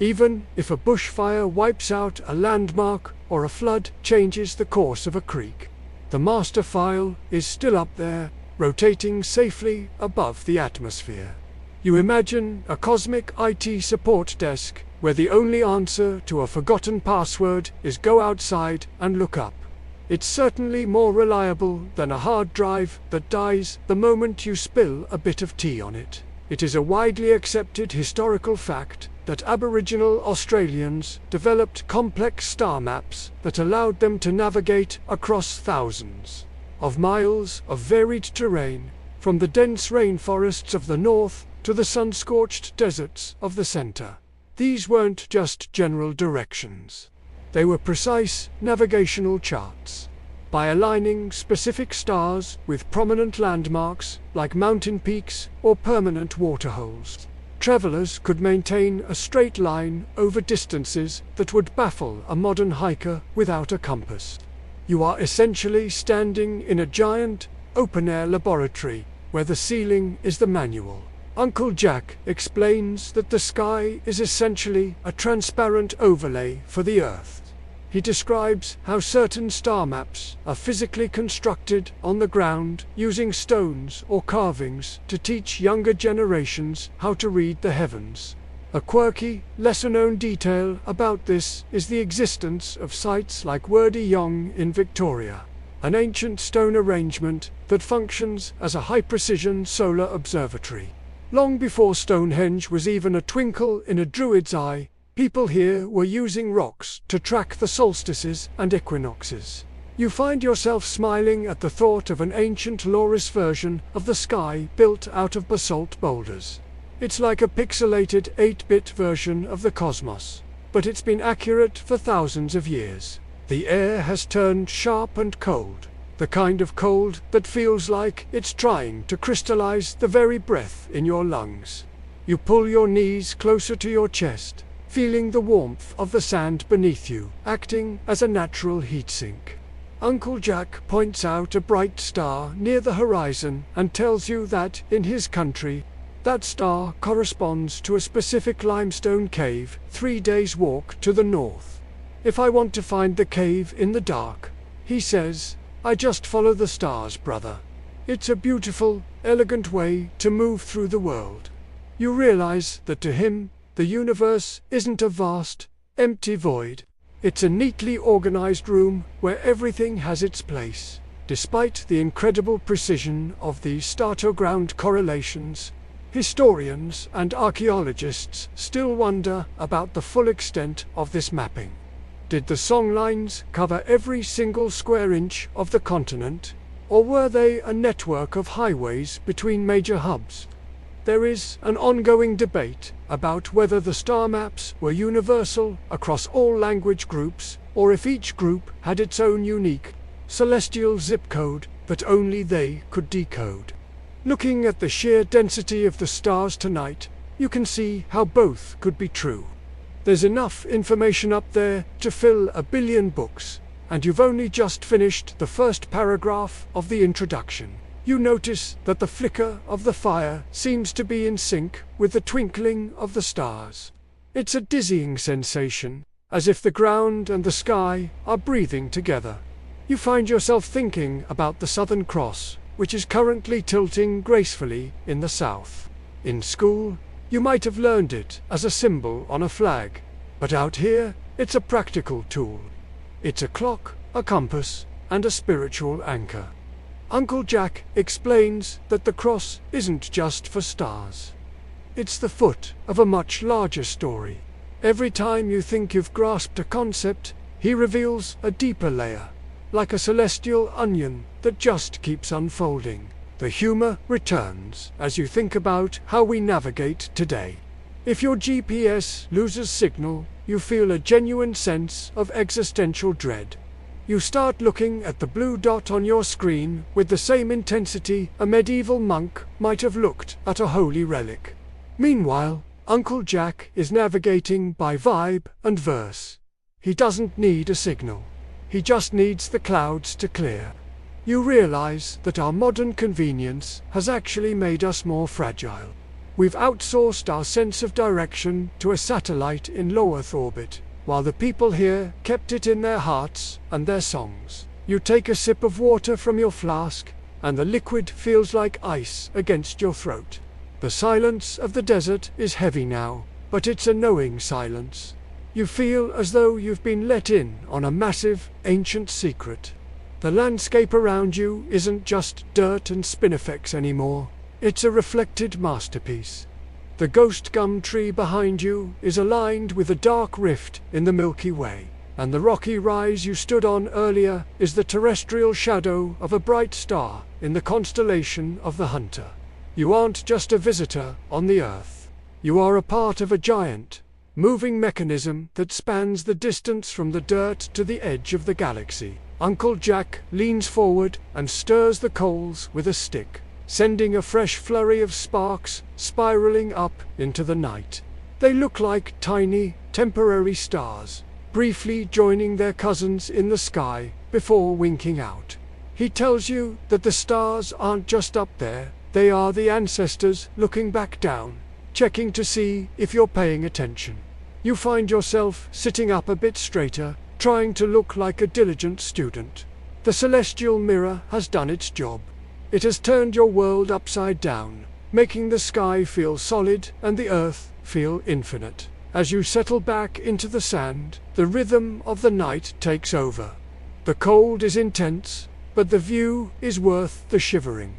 Even if a bushfire wipes out a landmark or a flood changes the course of a creek, the master file is still up there, rotating safely above the atmosphere. You imagine a cosmic IT support desk where the only answer to a forgotten password is go outside and look up. It's certainly more reliable than a hard drive that dies the moment you spill a bit of tea on it. It is a widely accepted historical fact that Aboriginal Australians developed complex star maps that allowed them to navigate across thousands of miles of varied terrain, from the dense rainforests of the north to the sun-scorched deserts of the center. These weren't just general directions. They were precise navigational charts. By aligning specific stars with prominent landmarks like mountain peaks or permanent waterholes, travelers could maintain a straight line over distances that would baffle a modern hiker without a compass. You are essentially standing in a giant, open-air laboratory where the ceiling is the manual. Uncle Jack explains that the sky is essentially a transparent overlay for the Earth. He describes how certain star maps are physically constructed on the ground using stones or carvings to teach younger generations how to read the heavens. A quirky, lesser-known detail about this is the existence of sites like Wurdi Yong in Victoria, an ancient stone arrangement that functions as a high-precision solar observatory. Long before Stonehenge was even a twinkle in a druid's eye, people here were using rocks to track the solstices and equinoxes. You find yourself smiling at the thought of an ancient Loris version of the sky built out of basalt boulders. It's like a pixelated 8-bit version of the cosmos, but it's been accurate for thousands of years. The air has turned sharp and cold, the kind of cold that feels like it's trying to crystallize the very breath in your lungs. You pull your knees closer to your chest, feeling the warmth of the sand beneath you, acting as a natural heat sink. Uncle Jack points out a bright star near the horizon and tells you that, in his country, that star corresponds to a specific limestone cave 3 days' walk to the north. If I want to find the cave in the dark, he says, I just follow the stars, brother. It's a beautiful, elegant way to move through the world. You realize that to him, the universe isn't a vast, empty void. It's a neatly organized room where everything has its place. Despite the incredible precision of these starter-ground correlations, historians and archaeologists still wonder about the full extent of this mapping. Did the Songlines cover every single square inch of the continent, or were they a network of highways between major hubs? There is an ongoing debate about whether the star maps were universal across all language groups, or if each group had its own unique, celestial zip code that only they could decode. Looking at the sheer density of the stars tonight, you can see how both could be true. There's enough information up there to fill 1 billion books, and you've only just finished the first paragraph of the introduction. You notice that the flicker of the fire seems to be in sync with the twinkling of the stars. It's a dizzying sensation, as if the ground and the sky are breathing together. You find yourself thinking about the Southern Cross, which is currently tilting gracefully in the south. In school, You might have learned it as a symbol on a flag, but out here, it's a practical tool. It's a clock, a compass, and a spiritual anchor. Uncle Jack explains that the cross isn't just for stars. It's the foot of a much larger story. Every time you think you've grasped a concept, he reveals a deeper layer, like a celestial onion that just keeps unfolding. The humor returns as you think about how we navigate today. If your GPS loses signal, you feel a genuine sense of existential dread. You start looking at the blue dot on your screen with the same intensity a medieval monk might have looked at a holy relic. Meanwhile, Uncle Jack is navigating by vibe and verse. He doesn't need a signal. He just needs the clouds to clear. You realize that our modern convenience has actually made us more fragile. We've outsourced our sense of direction to a satellite in low Earth orbit, while the people here kept it in their hearts and their songs. You take a sip of water from your flask, and the liquid feels like ice against your throat. The silence of the desert is heavy now, but it's a knowing silence. You feel as though you've been let in on a massive, ancient secret. The landscape around you isn't just dirt and spinifex anymore. It's a reflected masterpiece. The ghost gum tree behind you is aligned with a dark rift in the Milky Way, and the rocky rise you stood on earlier is the terrestrial shadow of a bright star in the constellation of the Hunter. You aren't just a visitor on the Earth. You are a part of a giant, moving mechanism that spans the distance from the dirt to the edge of the galaxy. Uncle Jack leans forward and stirs the coals with a stick, sending a fresh flurry of sparks spiraling up into the night. They look like tiny, temporary stars, briefly joining their cousins in the sky before winking out. He tells you that the stars aren't just up there, they are the ancestors looking back down, checking to see if you're paying attention. You find yourself sitting up a bit straighter, trying to look like a diligent student. The celestial mirror has done its job. It has turned your world upside down, making the sky feel solid and the earth feel infinite. As you settle back into the sand, the rhythm of the night takes over. The cold is intense, but the view is worth the shivering.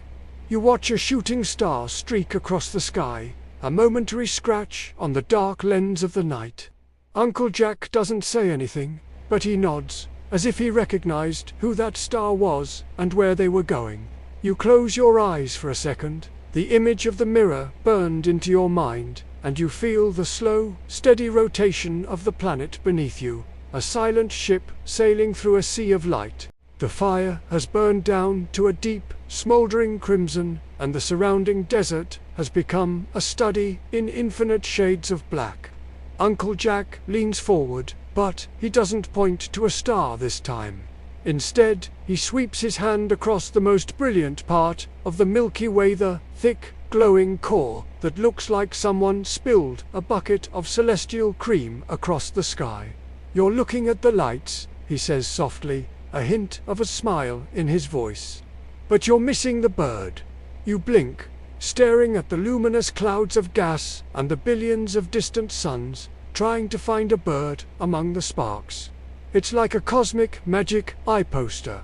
You watch a shooting star streak across the sky, a momentary scratch on the dark lens of the night. Uncle Jack doesn't say anything, but he nods, as if he recognized who that star was and where they were going. You close your eyes for a second, the image of the mirror burned into your mind, and you feel the slow, steady rotation of the planet beneath you, a silent ship sailing through a sea of light. The fire has burned down to a deep, smoldering crimson, and the surrounding desert has become a study in infinite shades of black. Uncle Jack leans forward, but he doesn't point to a star this time. Instead, he sweeps his hand across the most brilliant part of the Milky Way, the thick, glowing core that looks like someone spilled a bucket of celestial cream across the sky. "You're looking at the lights," he says softly, a hint of a smile in his voice. "But you're missing the bird." You blink, staring at the luminous clouds of gas and the billions of distant suns, trying to find a bird among the sparks. It's like a cosmic magic eye poster.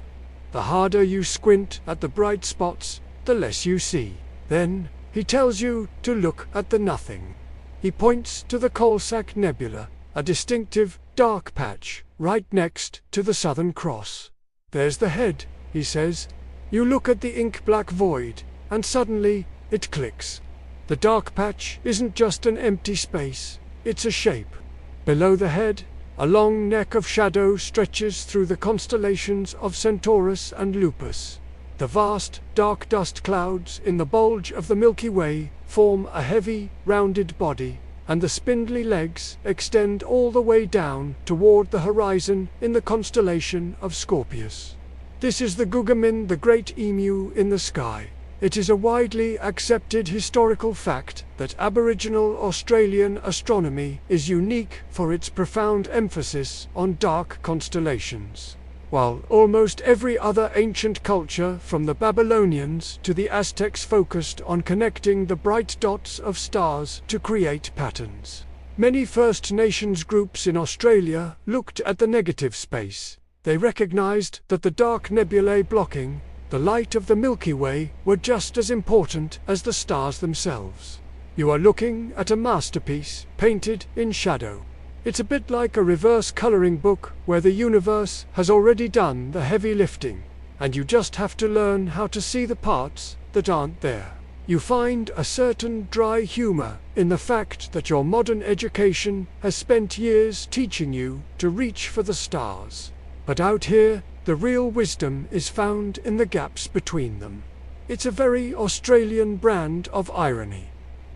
The harder you squint at the bright spots, the less you see. Then, he tells you to look at the nothing. He points to the Coalsack Nebula, a distinctive, dark patch, right next to the Southern Cross. "There's the head," he says. You look at the ink-black void, and suddenly, it clicks. The dark patch isn't just an empty space, it's a shape. Below the head, a long neck of shadow stretches through the constellations of Centaurus and Lupus. The vast, dark dust clouds in the bulge of the Milky Way form a heavy, rounded body, and the spindly legs extend all the way down toward the horizon in the constellation of Scorpius. This is the Gugamin, the great emu in the sky. It is a widely accepted historical fact that Aboriginal Australian astronomy is unique for its profound emphasis on dark constellations. While almost every other ancient culture, from the Babylonians to the Aztecs, focused on connecting the bright dots of stars to create patterns. Many First Nations groups in Australia looked at the negative space. They recognized that the dark nebulae blocking the light of the Milky Way were just as important as the stars themselves. You are looking at a masterpiece painted in shadow. It's a bit like a reverse coloring book where the universe has already done the heavy lifting, and you just have to learn how to see the parts that aren't there. You find a certain dry humor in the fact that your modern education has spent years teaching you to reach for the stars. But out here, the real wisdom is found in the gaps between them. It's a very Australian brand of irony.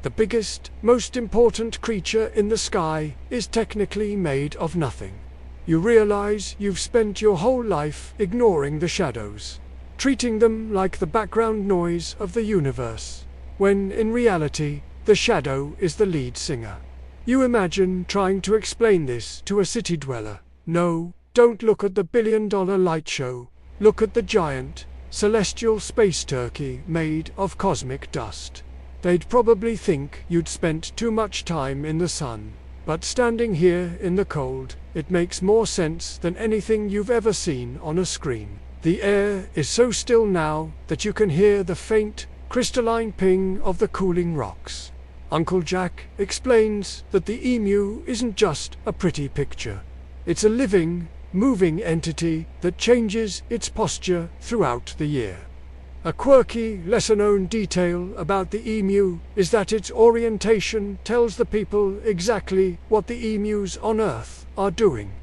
The biggest, most important creature in the sky is technically made of nothing. You realize you've spent your whole life ignoring the shadows, treating them like the background noise of the universe, when in reality, the shadow is the lead singer. You imagine trying to explain this to a city dweller. No, don't look at the billion-dollar light show. Look at the giant, celestial space turkey made of cosmic dust. They'd probably think you'd spent too much time in the sun. But standing here in the cold, it makes more sense than anything you've ever seen on a screen. The air is so still now that you can hear the faint, crystalline ping of the cooling rocks. Uncle Jack explains that the emu isn't just a pretty picture. It's a living, moving entity that changes its posture throughout the year. A quirky, lesser-known detail about the emu is that its orientation tells the people exactly what the emus on Earth are doing.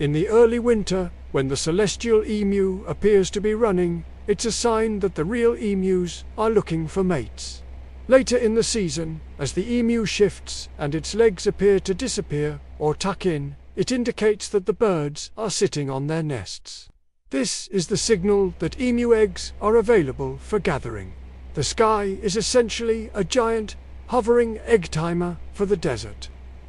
In the early winter, when the celestial emu appears to be running, it's a sign that the real emus are looking for mates. Later in the season, as the emu shifts and its legs appear to disappear or tuck in, it indicates that the birds are sitting on their nests. This is the signal that emu eggs are available for gathering. The sky is essentially a giant, hovering egg timer for the desert.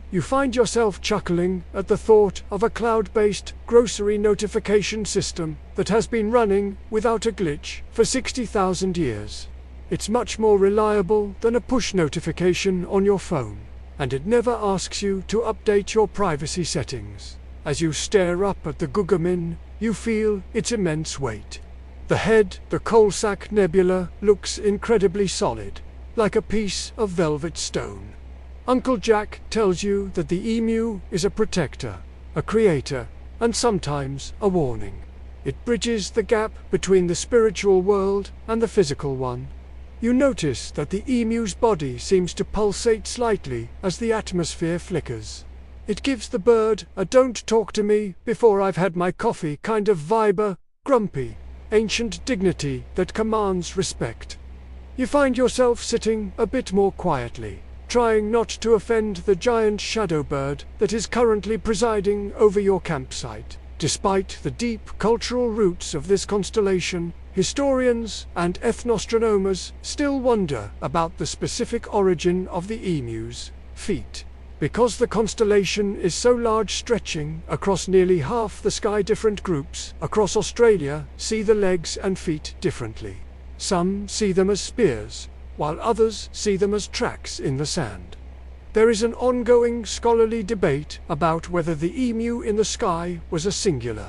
You find yourself chuckling at the thought of a cloud-based grocery notification system that has been running without a glitch for 60,000 years. It's much more reliable than a push notification on your phone, and it never asks you to update your privacy settings. As you stare up at the Gugamin, you feel its immense weight. The head, the Coalsack Nebula, looks incredibly solid, like a piece of velvet stone. Uncle Jack tells you that the emu is a protector, a creator, and sometimes a warning. It bridges the gap between the spiritual world and the physical one. You notice that the emu's body seems to pulsate slightly as the atmosphere flickers. It gives the bird a "don't talk to me before I've had my coffee" kind of vibe, grumpy, ancient dignity that commands respect. You find yourself sitting a bit more quietly, trying not to offend the giant shadow bird that is currently presiding over your campsite. Despite the deep cultural roots of this constellation, historians and ethnostronomers still wonder about the specific origin of the emu's feet. Because the constellation is so large, stretching across nearly half the sky, different groups across Australia see the legs and feet differently. Some see them as spears, while others see them as tracks in the sand. There is an ongoing scholarly debate about whether the emu in the sky was a singular,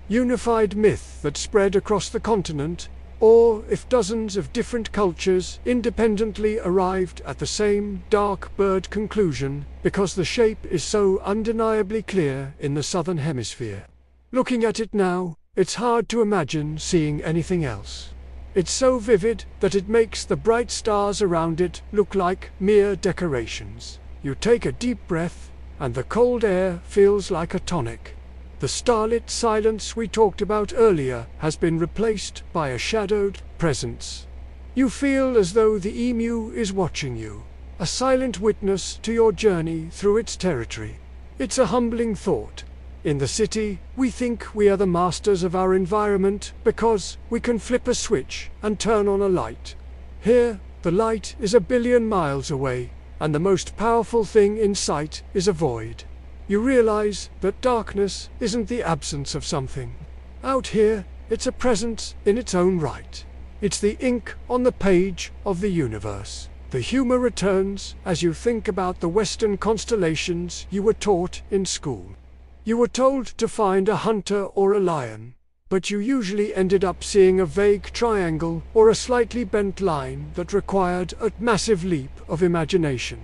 unified myth that spread across the continent, or if dozens of different cultures independently arrived at the same dark bird conclusion because the shape is so undeniably clear in the southern hemisphere. Looking at it now, it's hard to imagine seeing anything else. It's so vivid that it makes the bright stars around it look like mere decorations. You take a deep breath, and the cold air feels like a tonic. The starlit silence we talked about earlier has been replaced by a shadowed presence. You feel as though the emu is watching you, a silent witness to your journey through its territory. It's a humbling thought. In the city, we think we are the masters of our environment because we can flip a switch and turn on a light. Here, the light is a billion miles away, and the most powerful thing in sight is a void. You realize that darkness isn't the absence of something. Out here, it's a presence in its own right. It's the ink on the page of the universe. The humor returns as you think about the Western constellations you were taught in school. You were told to find a hunter or a lion, but you usually ended up seeing a vague triangle or a slightly bent line that required a massive leap of imagination.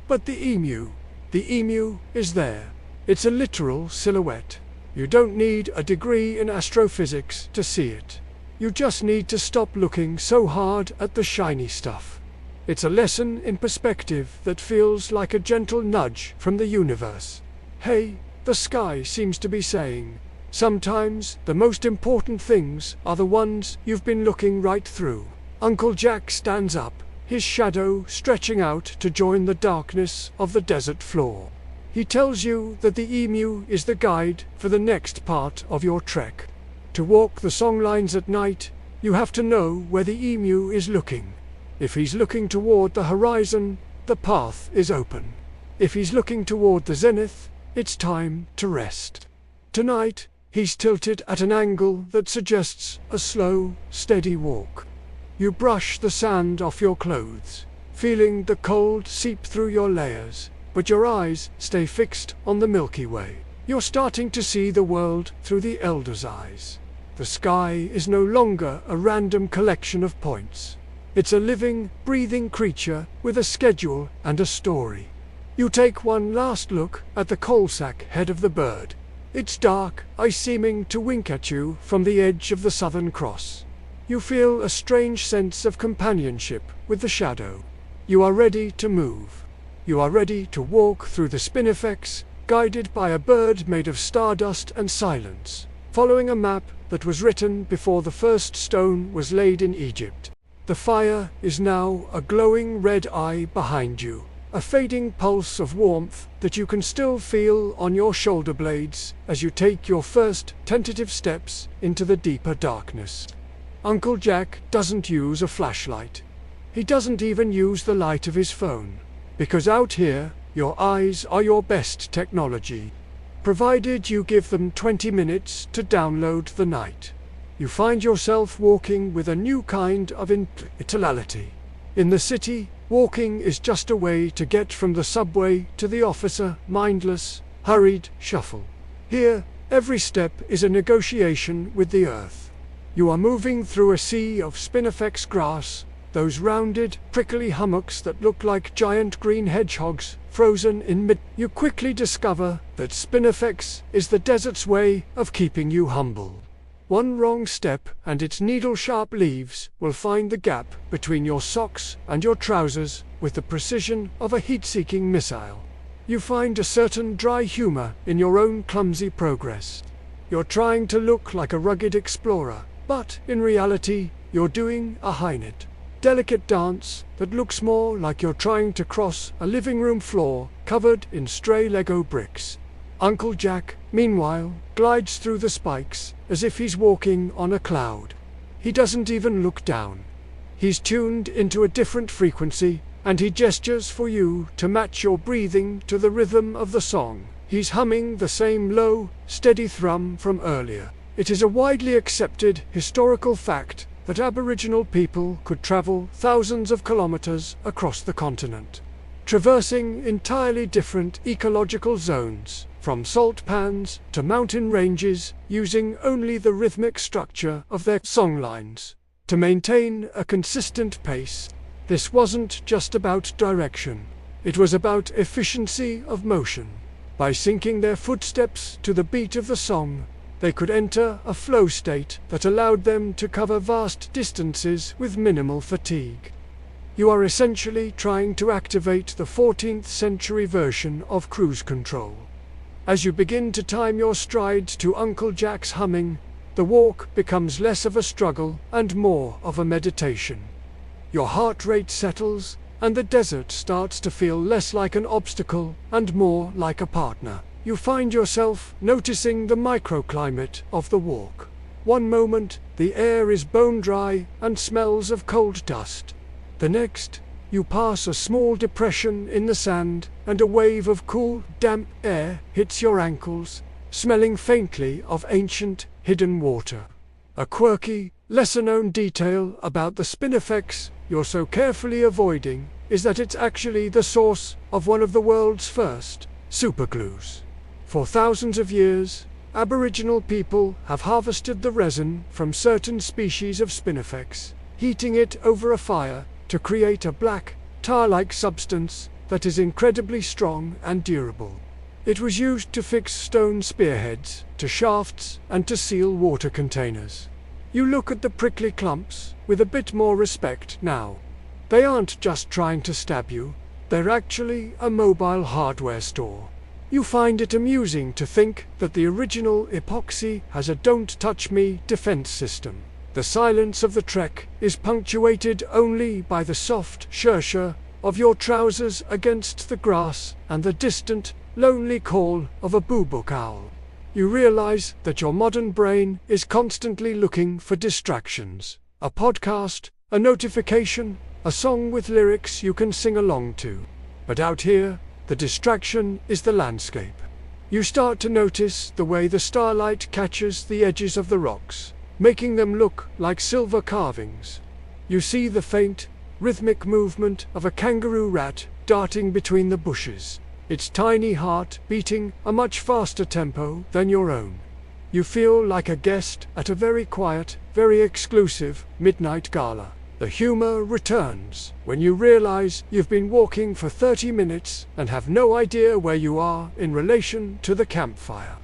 But the emu is there. It's a literal silhouette. You don't need a degree in astrophysics to see it. You just need to stop looking so hard at the shiny stuff. It's a lesson in perspective that feels like a gentle nudge from the universe. Hey, the sky seems to be saying, sometimes the most important things are the ones you've been looking right through. Uncle Jack stands up, his shadow stretching out to join the darkness of the desert floor. He tells you that the emu is the guide for the next part of your trek. To walk the songlines at night, you have to know where the emu is looking. If he's looking toward the horizon, the path is open. If he's looking toward the zenith, it's time to rest. Tonight, he's tilted at an angle that suggests a slow, steady walk. You brush the sand off your clothes, feeling the cold seep through your layers, but your eyes stay fixed on the Milky Way. You're starting to see the world through the elder's eyes. The sky is no longer a random collection of points. It's a living, breathing creature with a schedule and a story. You take one last look at the coal sack head of the bird. Its dark eye seeming to wink at you from the edge of the Southern Cross. You feel a strange sense of companionship with the shadow. You are ready to move. You are ready to walk through the spinifex, guided by a bird made of stardust and silence, following a map that was written before the first stone was laid in Egypt. The fire is now a glowing red eye behind you, a fading pulse of warmth that you can still feel on your shoulder blades as you take your first tentative steps into the deeper darkness. Uncle Jack doesn't use a flashlight. He doesn't even use the light of his phone. Because out here, your eyes are your best technology. Provided you give them 20 minutes to download the night. You find yourself walking with a new kind of intellectuality. In the city, walking is just a way to get from the subway to the office, a mindless, hurried shuffle. Here, every step is a negotiation with the earth. You are moving through a sea of spinifex grass, those rounded, prickly hummocks that look like giant green hedgehogs frozen in mid. You quickly discover that spinifex is the desert's way of keeping you humble. One wrong step and its needle-sharp leaves will find the gap between your socks and your trousers with the precision of a heat-seeking missile. You find a certain dry humor in your own clumsy progress. You're trying to look like a rugged explorer, but in reality, you're doing a Heinet. Delicate dance that looks more like you're trying to cross a living room floor covered in stray Lego bricks. Uncle Jack, meanwhile, glides through the spikes as if he's walking on a cloud. He doesn't even look down. He's tuned into a different frequency, and he gestures for you to match your breathing to the rhythm of the song. He's humming the same low, steady thrum from earlier. It is a widely accepted historical fact that Aboriginal people could travel thousands of kilometers across the continent, traversing entirely different ecological zones, from salt pans to mountain ranges, using only the rhythmic structure of their songlines to maintain a consistent pace. This wasn't just about direction, it was about efficiency of motion. By syncing their footsteps to the beat of the song, they could enter a flow state that allowed them to cover vast distances with minimal fatigue. You are essentially trying to activate the 14th century version of cruise control. As you begin to time your strides to Uncle Jack's humming, the walk becomes less of a struggle and more of a meditation. Your heart rate settles, and the desert starts to feel less like an obstacle and more like a partner. You find yourself noticing the microclimate of the walk. One moment, the air is bone dry and smells of cold dust. The next, you pass a small depression in the sand, and a wave of cool, damp air hits your ankles, smelling faintly of ancient, hidden water. A quirky, lesser-known detail about the spinifex you're so carefully avoiding is that it's actually the source of one of the world's first superglues. For thousands of years, Aboriginal people have harvested the resin from certain species of spinifex, heating it over a fire to create a black, tar-like substance that is incredibly strong and durable. It was used to fix stone spearheads, to shafts, and to seal water containers. You look at the prickly clumps with a bit more respect now. They aren't just trying to stab you, they're actually a mobile hardware store. You find it amusing to think that the original epoxy has a "don't touch me" defense system. The silence of the trek is punctuated only by the soft shusher of your trousers against the grass and the distant, lonely call of a boobook owl. You realize that your modern brain is constantly looking for distractions. A podcast, a notification, a song with lyrics you can sing along to. But out here, the distraction is the landscape. You start to notice the way the starlight catches the edges of the rocks, making them look like silver carvings. You see the faint, rhythmic movement of a kangaroo rat darting between the bushes, its tiny heart beating a much faster tempo than your own. You feel like a guest at a very quiet, very exclusive midnight gala. The humor returns when you realize you've been walking for 30 minutes and have no idea where you are in relation to the campfire.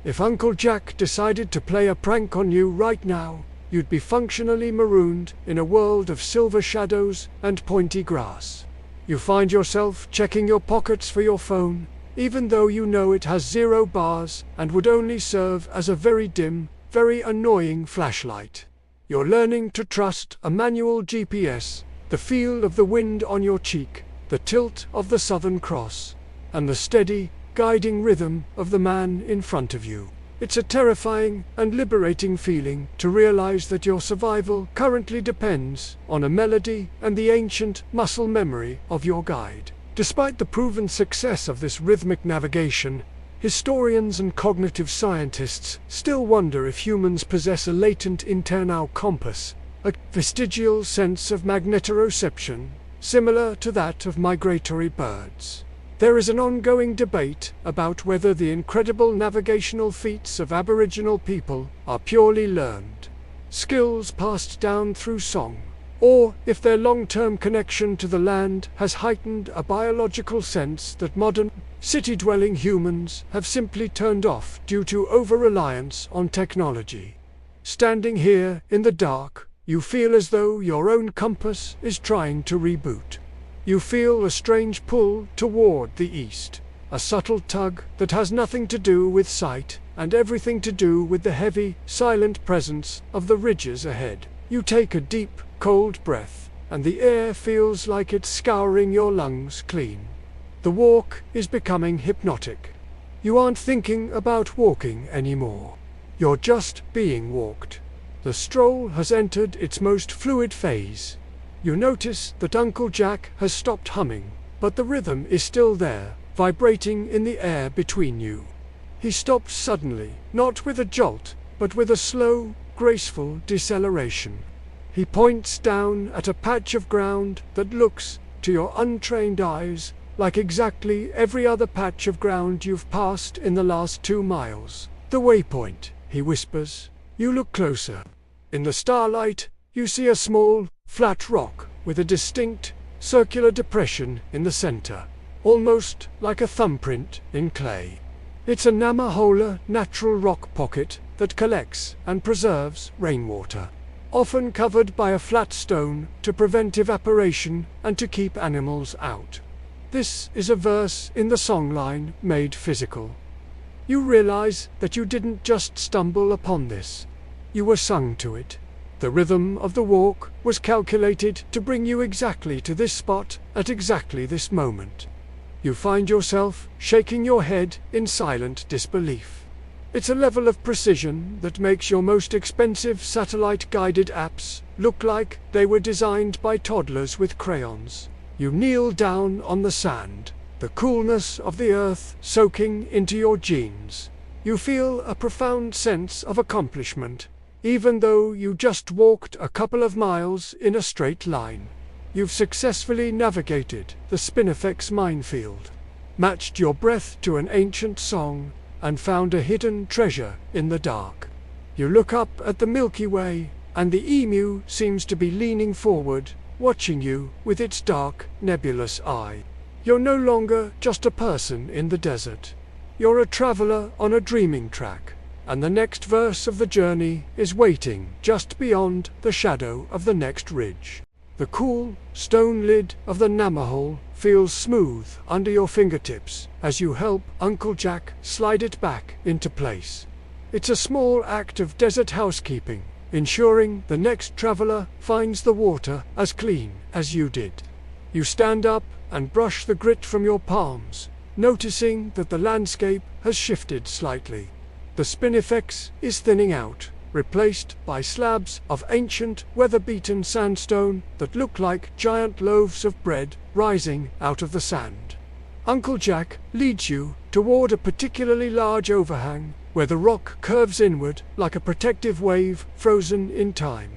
If Uncle Jack decided to play a prank on you right now, you'd be functionally marooned in a world of silver shadows and pointy grass. You find yourself checking your pockets for your phone, even though you know it has 0 bars and would only serve as a very dim, very annoying flashlight. You're learning to trust a manual GPS, the feel of the wind on your cheek, the tilt of the Southern Cross, and the steady, guiding rhythm of the man in front of you. It's a terrifying and liberating feeling to realize that your survival currently depends on a melody and the ancient muscle memory of your guide. Despite the proven success of this rhythmic navigation, historians and cognitive scientists still wonder if humans possess a latent internal compass, a vestigial sense of magnetoreception, similar to that of migratory birds. There is an ongoing debate about whether the incredible navigational feats of Aboriginal people are purely learned, skills passed down through song, or if their long-term connection to the land has heightened a biological sense that modern, city-dwelling humans have simply turned off due to over-reliance on technology. Standing here in the dark, you feel as though your own compass is trying to reboot. You feel a strange pull toward the east, a subtle tug that has nothing to do with sight and everything to do with the heavy, silent presence of the ridges ahead. You take a deep, cold breath, and the air feels like it's scouring your lungs clean. The walk is becoming hypnotic. You aren't thinking about walking anymore. You're just being walked. The stroll has entered its most fluid phase. You notice that Uncle Jack has stopped humming, but the rhythm is still there, vibrating in the air between you. He stops suddenly, not with a jolt, but with a slow, graceful deceleration. He points down at a patch of ground that looks, to your untrained eyes, like exactly every other patch of ground you've passed in the last 2 miles. "The waypoint," he whispers. You look closer. In the starlight, you see a small, flat rock with a distinct, circular depression in the center, almost like a thumbprint in clay. It's a Namahola natural rock pocket that collects and preserves rainwater, often covered by a flat stone to prevent evaporation and to keep animals out. This is a verse in the songline made physical. You realize that you didn't just stumble upon this. You were sung to it. The rhythm of the walk was calculated to bring you exactly to this spot at exactly this moment. You find yourself shaking your head in silent disbelief. It's a level of precision that makes your most expensive satellite-guided apps look like they were designed by toddlers with crayons. You kneel down on the sand, the coolness of the earth soaking into your jeans. You feel a profound sense of accomplishment, even though you just walked a couple of miles in a straight line. You've successfully navigated the Spinifex minefield, matched your breath to an ancient song, and found a hidden treasure in the dark. You look up at the Milky Way, and the emu seems to be leaning forward, watching you with its dark, nebulous eye. You're no longer just a person in the desert. You're a traveler on a dreaming track, and the next verse of the journey is waiting just beyond the shadow of the next ridge. The cool stone lid of the Namahole feels smooth under your fingertips as you help Uncle Jack slide it back into place. It's a small act of desert housekeeping, ensuring the next traveler finds the water as clean as you did. You stand up and brush the grit from your palms, noticing that the landscape has shifted slightly. The Spinifex is thinning out, replaced by slabs of ancient, weather-beaten sandstone that look like giant loaves of bread rising out of the sand. Uncle Jack leads you toward a particularly large overhang where the rock curves inward like a protective wave frozen in time.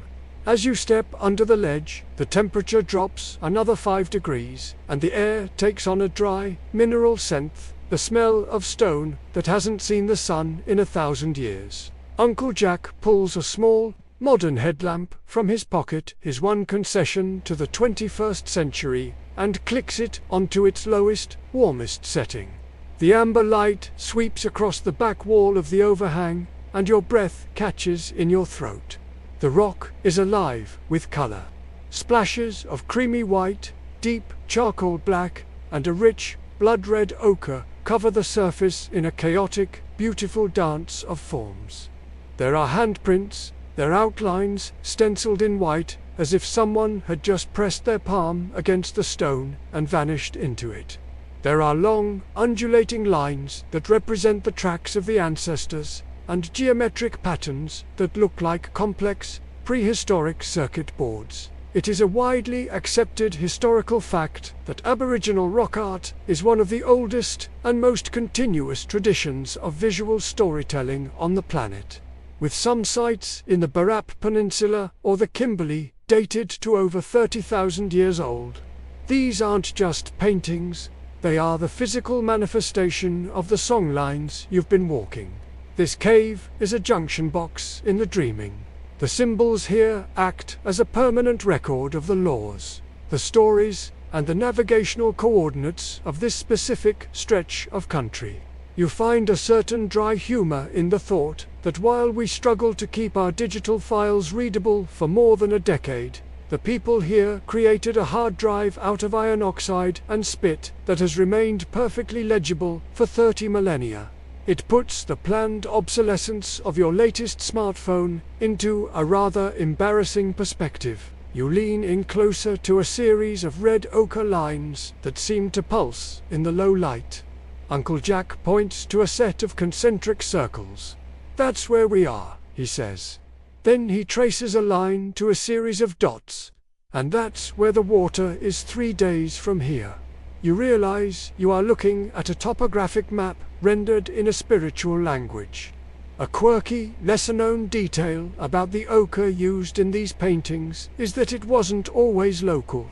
As you step under the ledge, the temperature drops another 5 degrees, and the air takes on a dry, mineral scent, the smell of stone that hasn't seen the sun in 1,000 years. Uncle Jack pulls a small, modern headlamp from his pocket, his one concession to the 21st century, and clicks it onto its lowest, warmest setting. The amber light sweeps across the back wall of the overhang, and your breath catches in your throat. The rock is alive with color. Splashes of creamy white, deep charcoal black, and a rich, blood-red ochre cover the surface in a chaotic, beautiful dance of forms. There are handprints, their outlines stenciled in white, as if someone had just pressed their palm against the stone and vanished into it. There are long, undulating lines that represent the tracks of the ancestors, and geometric patterns that look like complex, prehistoric circuit boards. It is a widely accepted historical fact that Aboriginal rock art is one of the oldest and most continuous traditions of visual storytelling on the planet, with some sites in the Barap Peninsula or the Kimberley dated to over 30,000 years old. These aren't just paintings, they are the physical manifestation of the songlines you've been walking. This cave is a junction box in the dreaming. The symbols here act as a permanent record of the laws, the stories, and the navigational coordinates of this specific stretch of country. You find a certain dry humor in the thought that while we struggle to keep our digital files readable for more than a decade, the people here created a hard drive out of iron oxide and spit that has remained perfectly legible for 30 millennia. It puts the planned obsolescence of your latest smartphone into a rather embarrassing perspective. You lean in closer to a series of red ochre lines that seem to pulse in the low light. Uncle Jack points to a set of concentric circles. "That's where we are," he says. Then he traces a line to a series of dots, and that's where the water is 3 days from here. You realize you are looking at a topographic map rendered in a spiritual language. A quirky, lesser-known detail about the ochre used in these paintings is that it wasn't always local.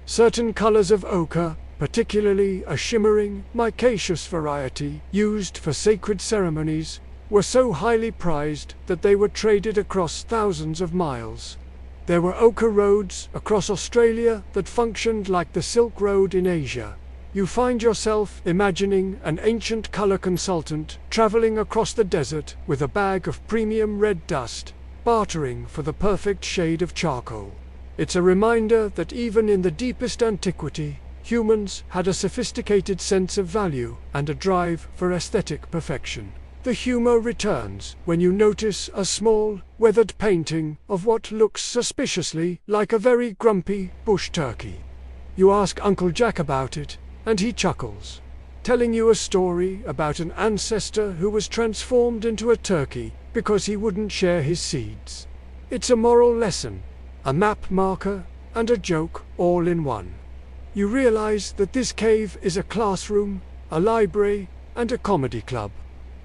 Certain colors of ochre, particularly a shimmering, micaceous variety used for sacred ceremonies, were so highly prized that they were traded across thousands of miles. There were ochre roads across Australia that functioned like the Silk Road in Asia. You find yourself imagining an ancient color consultant traveling across the desert with a bag of premium red dust, bartering for the perfect shade of charcoal. It's a reminder that even in the deepest antiquity, humans had a sophisticated sense of value and a drive for aesthetic perfection. The humor returns when you notice a small, weathered painting of what looks suspiciously like a very grumpy bush turkey. You ask Uncle Jack about it, and he chuckles, telling you a story about an ancestor who was transformed into a turkey because he wouldn't share his seeds. It's a moral lesson, a map marker, and a joke all in one. You realize that this cave is a classroom, a library, and a comedy club.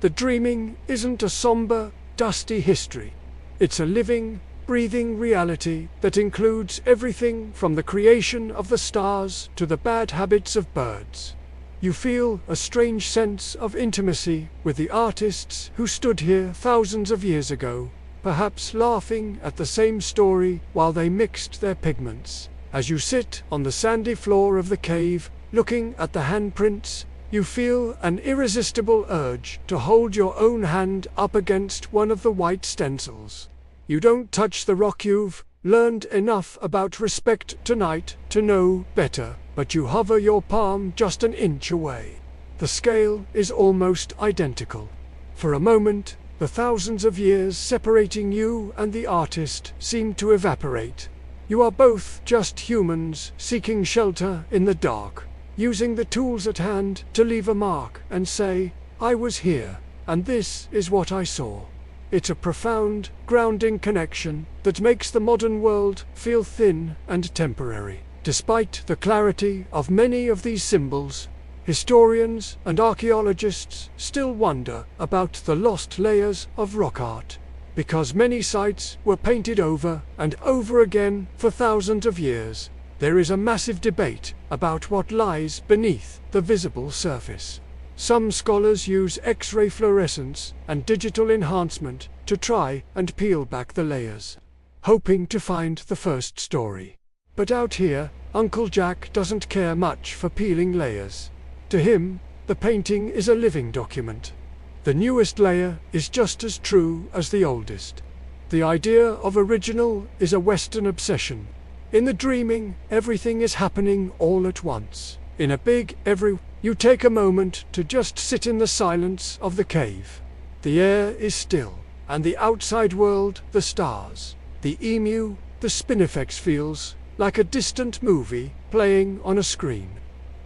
The dreaming isn't a somber, dusty history. It's a living, breathing reality that includes everything from the creation of the stars to the bad habits of birds. You feel a strange sense of intimacy with the artists who stood here thousands of years ago, perhaps laughing at the same story while they mixed their pigments. As you sit on the sandy floor of the cave, looking at the handprints, you feel an irresistible urge to hold your own hand up against one of the white stencils. You don't touch the rock. You've learned enough about respect tonight to know better, but you hover your palm just an inch away. The scale is almost identical. For a moment, the thousands of years separating you and the artist seem to evaporate. You are both just humans seeking shelter in the dark, using the tools at hand to leave a mark and say, "I was here, and this is what I saw." It's a profound, grounding connection that makes the modern world feel thin and temporary. Despite the clarity of many of these symbols, historians and archaeologists still wonder about the lost layers of rock art. Because many sites were painted over and over again for thousands of years, there is a massive debate about what lies beneath the visible surface. Some scholars use X-ray fluorescence and digital enhancement to try and peel back the layers, hoping to find the first story. But out here, Uncle Jack doesn't care much for peeling layers. To him, the painting is a living document. The newest layer is just as true as the oldest. The idea of original is a Western obsession. In the dreaming, everything is happening all at once. In a big you take a moment to just sit in the silence of the cave. The air is still, and the outside world, the stars, the emu, the spinifex feels like a distant movie playing on a screen.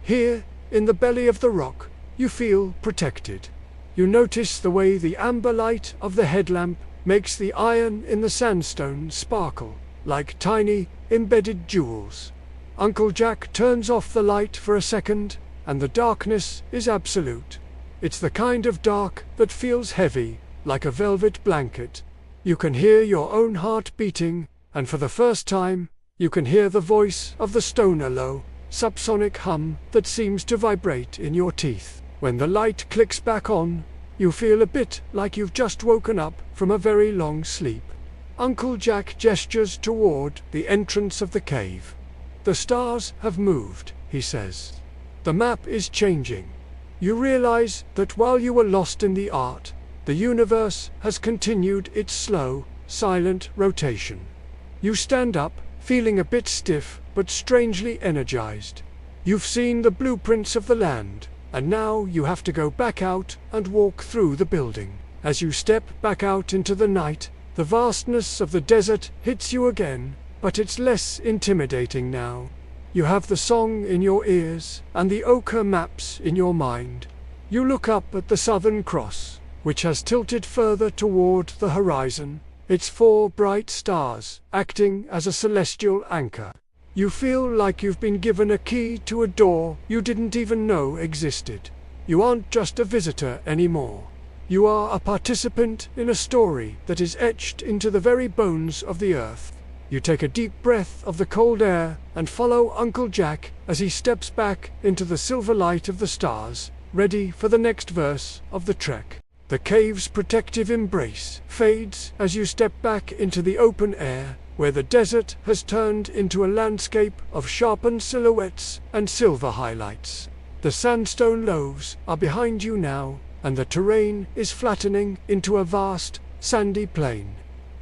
Here, in the belly of the rock, you feel protected. You notice the way the amber light of the headlamp makes the iron in the sandstone sparkle like tiny, embedded jewels. Uncle Jack turns off the light for a second, and the darkness is absolute. It's the kind of dark that feels heavy, like a velvet blanket. You can hear your own heart beating, and for the first time, you can hear the voice of the stoner low, subsonic hum that seems to vibrate in your teeth. When the light clicks back on, you feel a bit like you've just woken up from a very long sleep. Uncle Jack gestures toward the entrance of the cave. "The stars have moved," he says. "The map is changing. You realize that while you were lost in the art, the universe has continued its slow, silent rotation." You stand up, feeling a bit stiff but strangely energized. You've seen the blueprints of the land, and now you have to go back out and walk through the building. As you step back out into the night, the vastness of the desert hits you again, but it's less intimidating now. You have the song in your ears and the ochre maps in your mind. You look up at the Southern Cross, which has tilted further toward the horizon, its 4 bright stars acting as a celestial anchor. You feel like you've been given a key to a door you didn't even know existed. You aren't just a visitor anymore. You are a participant in a story that is etched into the very bones of the earth. You take a deep breath of the cold air and follow Uncle Jack as he steps back into the silver light of the stars, ready for the next verse of the trek. The cave's protective embrace fades as you step back into the open air, where the desert has turned into a landscape of sharpened silhouettes and silver highlights. The sandstone loaves are behind you now, and the terrain is flattening into a vast, sandy plain.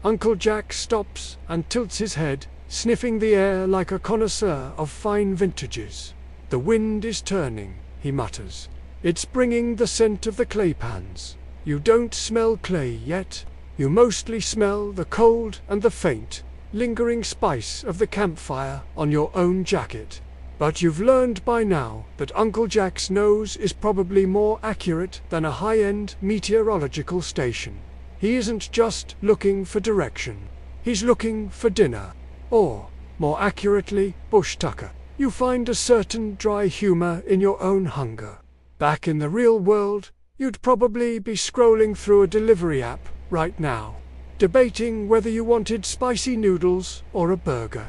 Uncle Jack stops and tilts his head, sniffing the air like a connoisseur of fine vintages. "The wind is turning," he mutters. "It's bringing the scent of the clay pans. You don't smell clay yet. You mostly smell the cold and the faint, lingering spice of the campfire on your own jacket. But you've learned by now that Uncle Jack's nose is probably more accurate than a high-end meteorological station. He isn't just looking for direction. He's looking for dinner. Or, more accurately, bush tucker. You find a certain dry humor in your own hunger. Back in the real world, you'd probably be scrolling through a delivery app right now, debating whether you wanted spicy noodles or a burger.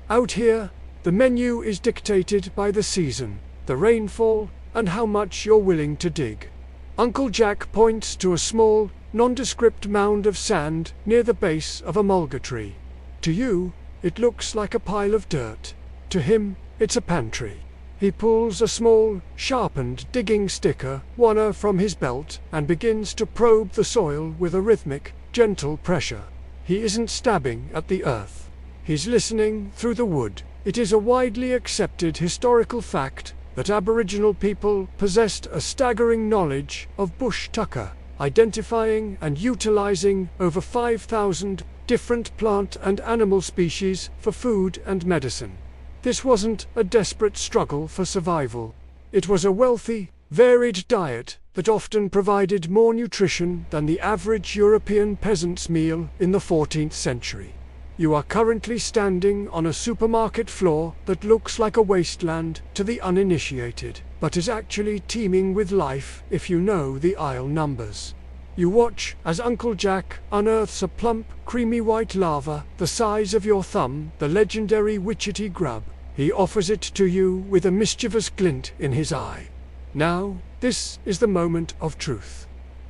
Out here, the menu is dictated by the season, the rainfall, and how much you're willing to dig. Uncle Jack points to a small, nondescript mound of sand near the base of a mulga tree. To you, it looks like a pile of dirt. To him, it's a pantry. He pulls a small, sharpened digging sticker, wanna, from his belt and begins to probe the soil with a rhythmic, gentle pressure. He isn't stabbing at the earth. He's listening through the wood. It is a widely accepted historical fact that Aboriginal people possessed a staggering knowledge of bush tucker, identifying and utilizing over 5,000 different plant and animal species for food and medicine. This wasn't a desperate struggle for survival. It was a wealthy, varied diet that often provided more nutrition than the average European peasant's meal in the 14th century. You are currently standing on a supermarket floor that looks like a wasteland to the uninitiated, but is actually teeming with life if you know the aisle numbers. You watch as Uncle Jack unearths a plump, creamy white larva the size of your thumb, the legendary witchetty grub. He offers it to you with a mischievous glint in his eye. Now, this is the moment of truth.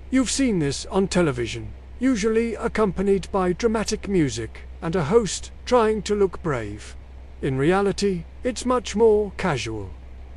You've seen this on television, usually accompanied by dramatic music and a host trying to look brave. In reality, it's much more casual.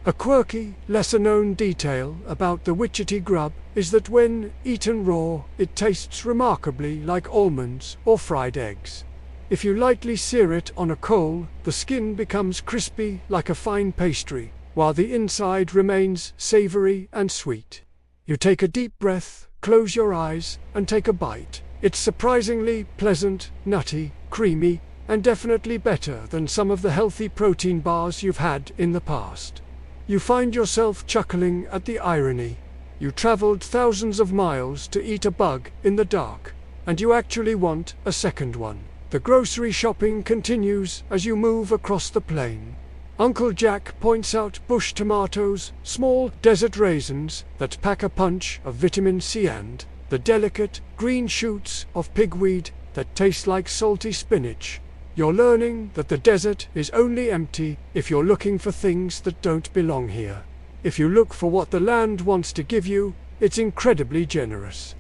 A quirky, lesser-known detail about the witchetty grub is that when eaten raw, it tastes remarkably like almonds or fried eggs. If you lightly sear it on a coal, the skin becomes crispy like a fine pastry, while the inside remains savory and sweet. You take a deep breath, close your eyes, and take a bite. It's surprisingly pleasant, nutty, creamy, and definitely better than some of the healthy protein bars you've had in the past. You find yourself chuckling at the irony. You traveled thousands of miles to eat a bug in the dark, and you actually want a second one. The grocery shopping continues as you move across the plain. Uncle Jack points out bush tomatoes, small desert raisins that pack a punch of vitamin C, and the delicate green shoots of pigweed that taste like salty spinach. You're learning that the desert is only empty if you're looking for things that don't belong here. If you look for what the land wants to give you, it's incredibly generous.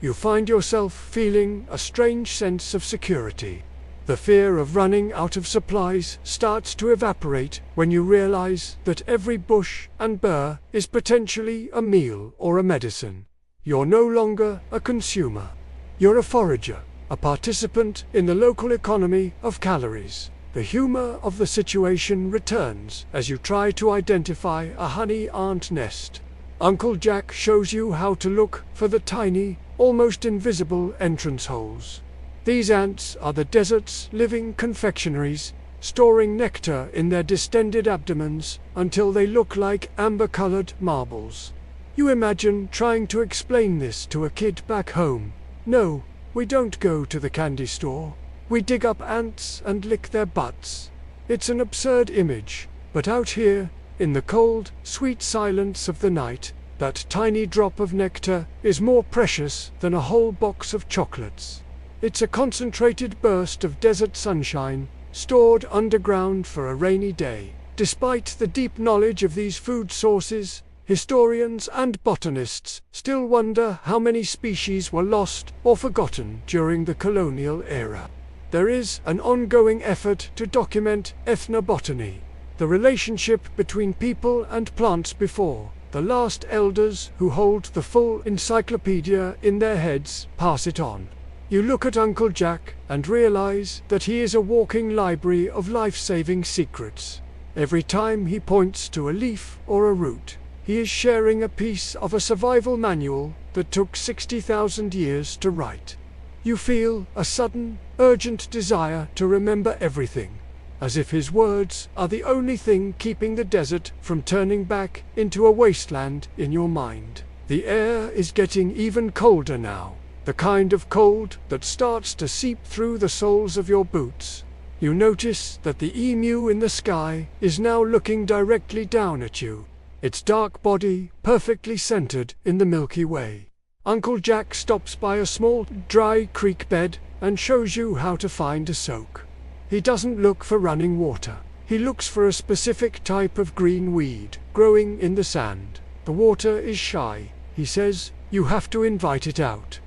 You find yourself feeling a strange sense of security. The fear of running out of supplies starts to evaporate when you realize that every bush and burr is potentially a meal or a medicine. You're no longer a consumer. You're a forager, a participant in the local economy of calories. The humor of the situation returns as you try to identify a honey ant nest. Uncle Jack shows you how to look for the tiny, almost invisible entrance holes. These ants are the desert's living confectionaries, storing nectar in their distended abdomens until they look like amber-colored marbles. You imagine trying to explain this to a kid back home. No, we don't go to the candy store. We dig up ants and lick their butts. It's an absurd image, but out here, in the cold, sweet silence of the night, that tiny drop of nectar is more precious than a whole box of chocolates. It's a concentrated burst of desert sunshine, stored underground for a rainy day. Despite the deep knowledge of these food sources, historians and botanists still wonder how many species were lost or forgotten during the colonial era. There is an ongoing effort to document ethnobotany, the relationship between people and plants before the last elders who hold the full encyclopedia in their heads pass it on. You look at Uncle Jack and realize that he is a walking library of life-saving secrets. Every time he points to a leaf or a root, he is sharing a piece of a survival manual that took 60,000 years to write. You feel a sudden, urgent desire to remember everything, as if his words are the only thing keeping the desert from turning back into a wasteland in your mind. The air is getting even colder now, the kind of cold that starts to seep through the soles of your boots. You notice that the emu in the sky is now looking directly down at you. its dark body perfectly centered in the Milky Way. Uncle Jack stops by a small, dry creek bed and shows you how to find a soak. He doesn't look for running water. He looks for a specific type of green weed growing in the sand. The water is shy, he says. You have to invite it out.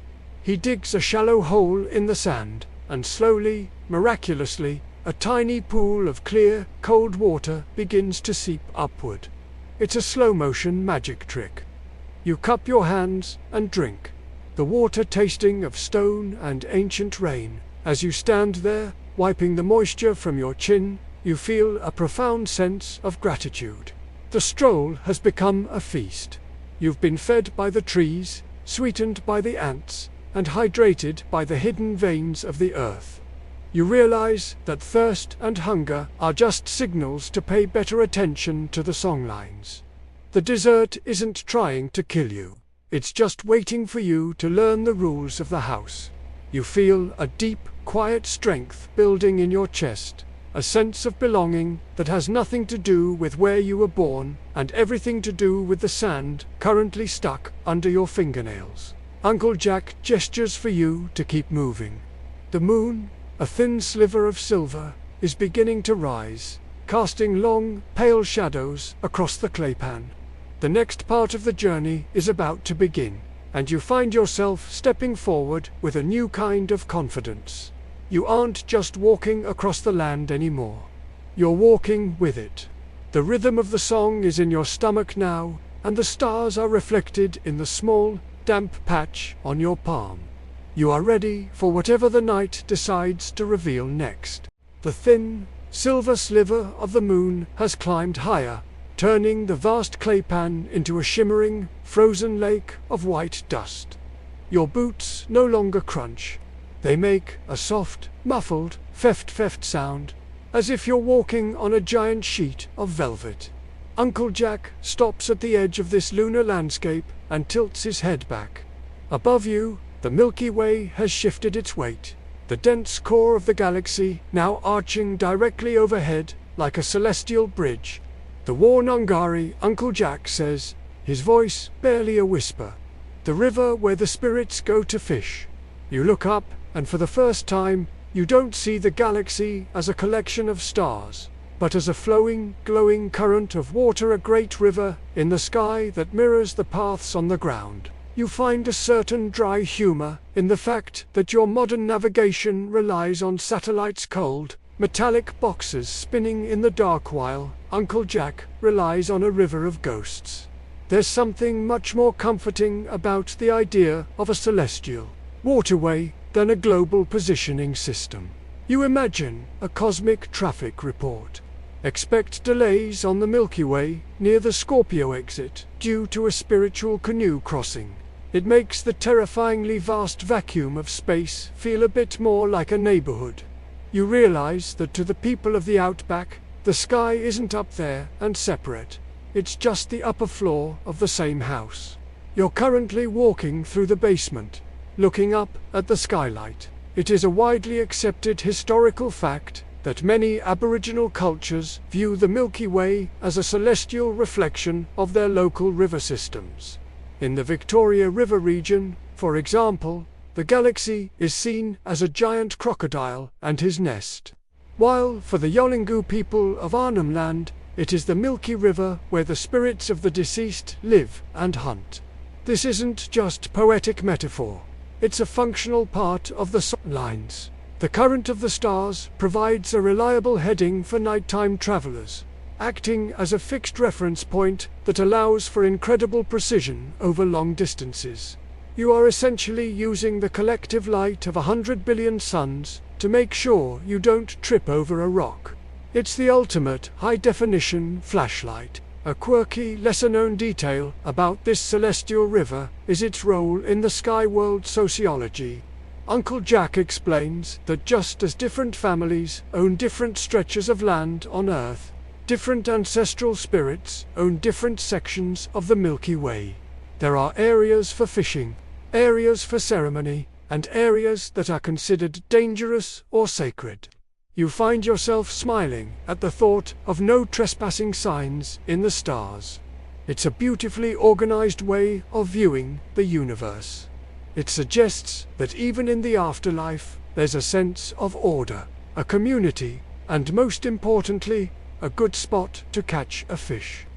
He digs a shallow hole in the sand, and slowly, miraculously, a tiny pool of clear, cold water begins to seep upward. It's a slow-motion magic trick. You cup your hands and drink, the water tasting of stone and ancient rain. As you stand there, wiping the moisture from your chin, you feel a profound sense of gratitude. The stroll has become a feast. You've been fed by the trees, sweetened by the ants, and hydrated by the hidden veins of the earth. You realize that thirst and hunger are just signals to pay better attention to the songlines. The dessert isn't trying to kill you. It's just waiting for you to learn the rules of the house. You feel a deep, quiet strength building in your chest, a sense of belonging that has nothing to do with where you were born and everything to do with the sand currently stuck under your fingernails. Uncle Jack gestures for you to keep moving. The moon, a thin sliver of silver, is beginning to rise, casting long, pale shadows across the claypan. The next part of the journey is about to begin, and you find yourself stepping forward with a new kind of confidence. You aren't just walking across the land anymore. You're walking with it. The rhythm of the song is in your stomach now, and the stars are reflected in the small, damp patch on your palm. You are ready for whatever the night decides to reveal next. The thin, silver sliver of the moon has climbed higher, turning the vast claypan into a shimmering, frozen lake of white dust. Your boots no longer crunch. They make a soft, muffled, feft sound, as if you're walking on a giant sheet of velvet. Uncle Jack stops at the edge of this lunar landscape and tilts his head back. Above you, the Milky Way has shifted its weight, the dense core of the galaxy now arching directly overhead like a celestial bridge. The Warnungari, Uncle Jack says, his voice barely a whisper. The river where the spirits go to fish. You look up, and for the first time, you don't see the galaxy as a collection of stars, but as a flowing, glowing current of water, a great river in the sky that mirrors the paths on the ground. You find a certain dry humor in the fact that your modern navigation relies on satellites' cold, metallic boxes spinning in the dark while Uncle Jack relies on a river of ghosts. There's something much more comforting about the idea of a celestial waterway than a global positioning system. You imagine a cosmic traffic report. Expect delays on the Milky Way near the Scorpio exit due to a spiritual canoe crossing. It makes the terrifyingly vast vacuum of space feel a bit more like a neighborhood. You realize that to the people of the Outback, the sky isn't up there and separate. It's just the upper floor of the same house. You're currently walking through the basement, looking up at the skylight. It is a widely accepted historical fact that many Aboriginal cultures view the Milky Way as a celestial reflection of their local river systems. In the Victoria River region, for example, the galaxy is seen as a giant crocodile and his nest. While for the Yolngu people of Arnhem Land, it is the Milky River where the spirits of the deceased live and hunt. This isn't just poetic metaphor. It's a functional part of the songlines. The current of the stars provides a reliable heading for nighttime travelers, acting as a fixed reference point that allows for incredible precision over long distances. You are essentially using the collective light of 100 billion suns to make sure you don't trip over a rock. It's the ultimate high-definition flashlight. A quirky, lesser-known detail about this celestial river is its role in the sky world sociology. Uncle Jack explains that just as different families own different stretches of land on Earth, different ancestral spirits own different sections of the Milky Way. There are areas for fishing, areas for ceremony, and areas that are considered dangerous or sacred. You find yourself smiling at the thought of no trespassing signs in the stars. It's a beautifully organized way of viewing the universe. It suggests that even in the afterlife, there's a sense of order, a community, and most importantly, a good spot to catch a fish.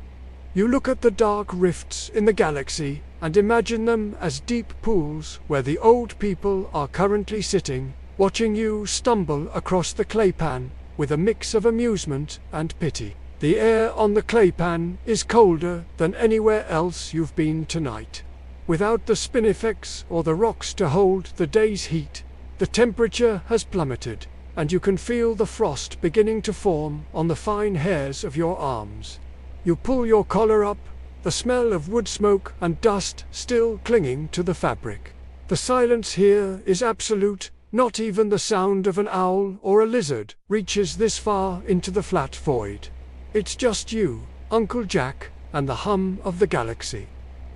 You look at the dark rifts in the galaxy and imagine them as deep pools where the old people are currently sitting, watching you stumble across the claypan with a mix of amusement and pity. The air on the claypan is colder than anywhere else you've been tonight. Without the spinifex or the rocks to hold the day's heat, the temperature has plummeted, and you can feel the frost beginning to form on the fine hairs of your arms. You pull your collar up, the smell of wood smoke and dust still clinging to the fabric. The silence here is absolute. Not even the sound of an owl or a lizard reaches this far into the flat void. It's just you, Uncle Jack, and the hum of the galaxy.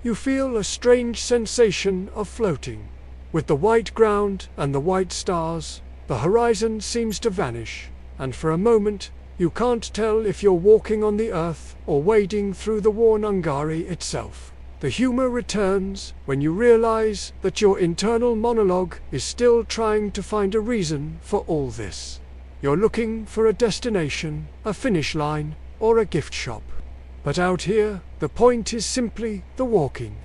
You feel a strange sensation of floating. With the white ground and the white stars, the horizon seems to vanish, and for a moment, you can't tell if you're walking on the earth or wading through the Warnungari itself. The humor returns when you realize that your internal monologue is still trying to find a reason for all this. You're looking for a destination, a finish line, or a gift shop. But out here, the point is simply the walking.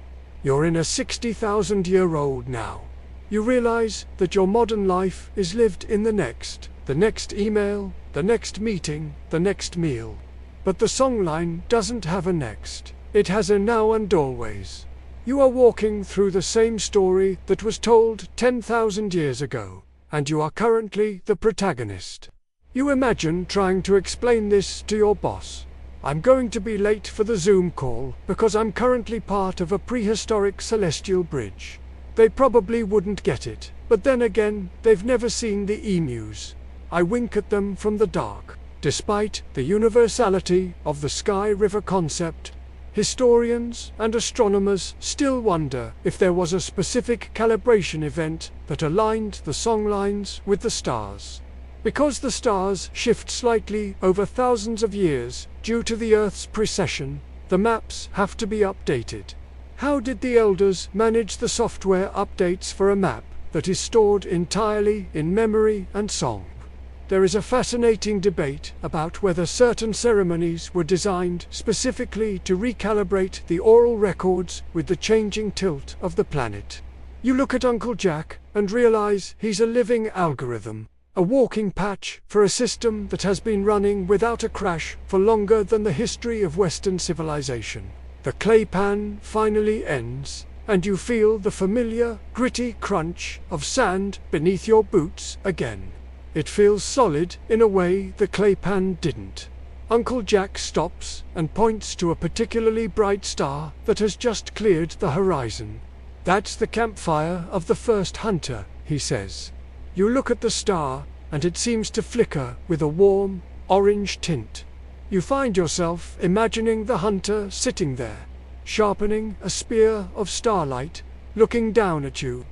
You're in a 60,000-year-old now. You realize that your modern life is lived in the next email, the next meeting, the next meal. But the songline doesn't have a next. It has a now and always. You are walking through the same story that was told 10,000 years ago, and you are currently the protagonist. You imagine trying to explain this to your boss. I'm going to be late for the Zoom call because I'm currently part of a prehistoric celestial bridge. They probably wouldn't get it, but then again, they've never seen the emus. I wink at them from the dark. Despite the universality of the sky river concept, historians and astronomers still wonder if there was a specific calibration event that aligned the songlines with the stars. Because the stars shift slightly over thousands of years due to the Earth's precession, the maps have to be updated. How did the elders manage the software updates for a map that is stored entirely in memory and song? There is a fascinating debate about whether certain ceremonies were designed specifically to recalibrate the oral records with the changing tilt of the planet. You look at Uncle Jack and realize he's a living algorithm, a walking patch for a system that has been running without a crash for longer than the history of Western civilization. The claypan finally ends, and you feel the familiar, gritty crunch of sand beneath your boots again. It feels solid in a way the claypan didn't. Uncle Jack stops and points to a particularly bright star that has just cleared the horizon. That's the campfire of the first hunter, he says. You look at the star, and it seems to flicker with a warm, orange tint. You find yourself imagining the hunter sitting there, sharpening a spear of starlight, looking down at you.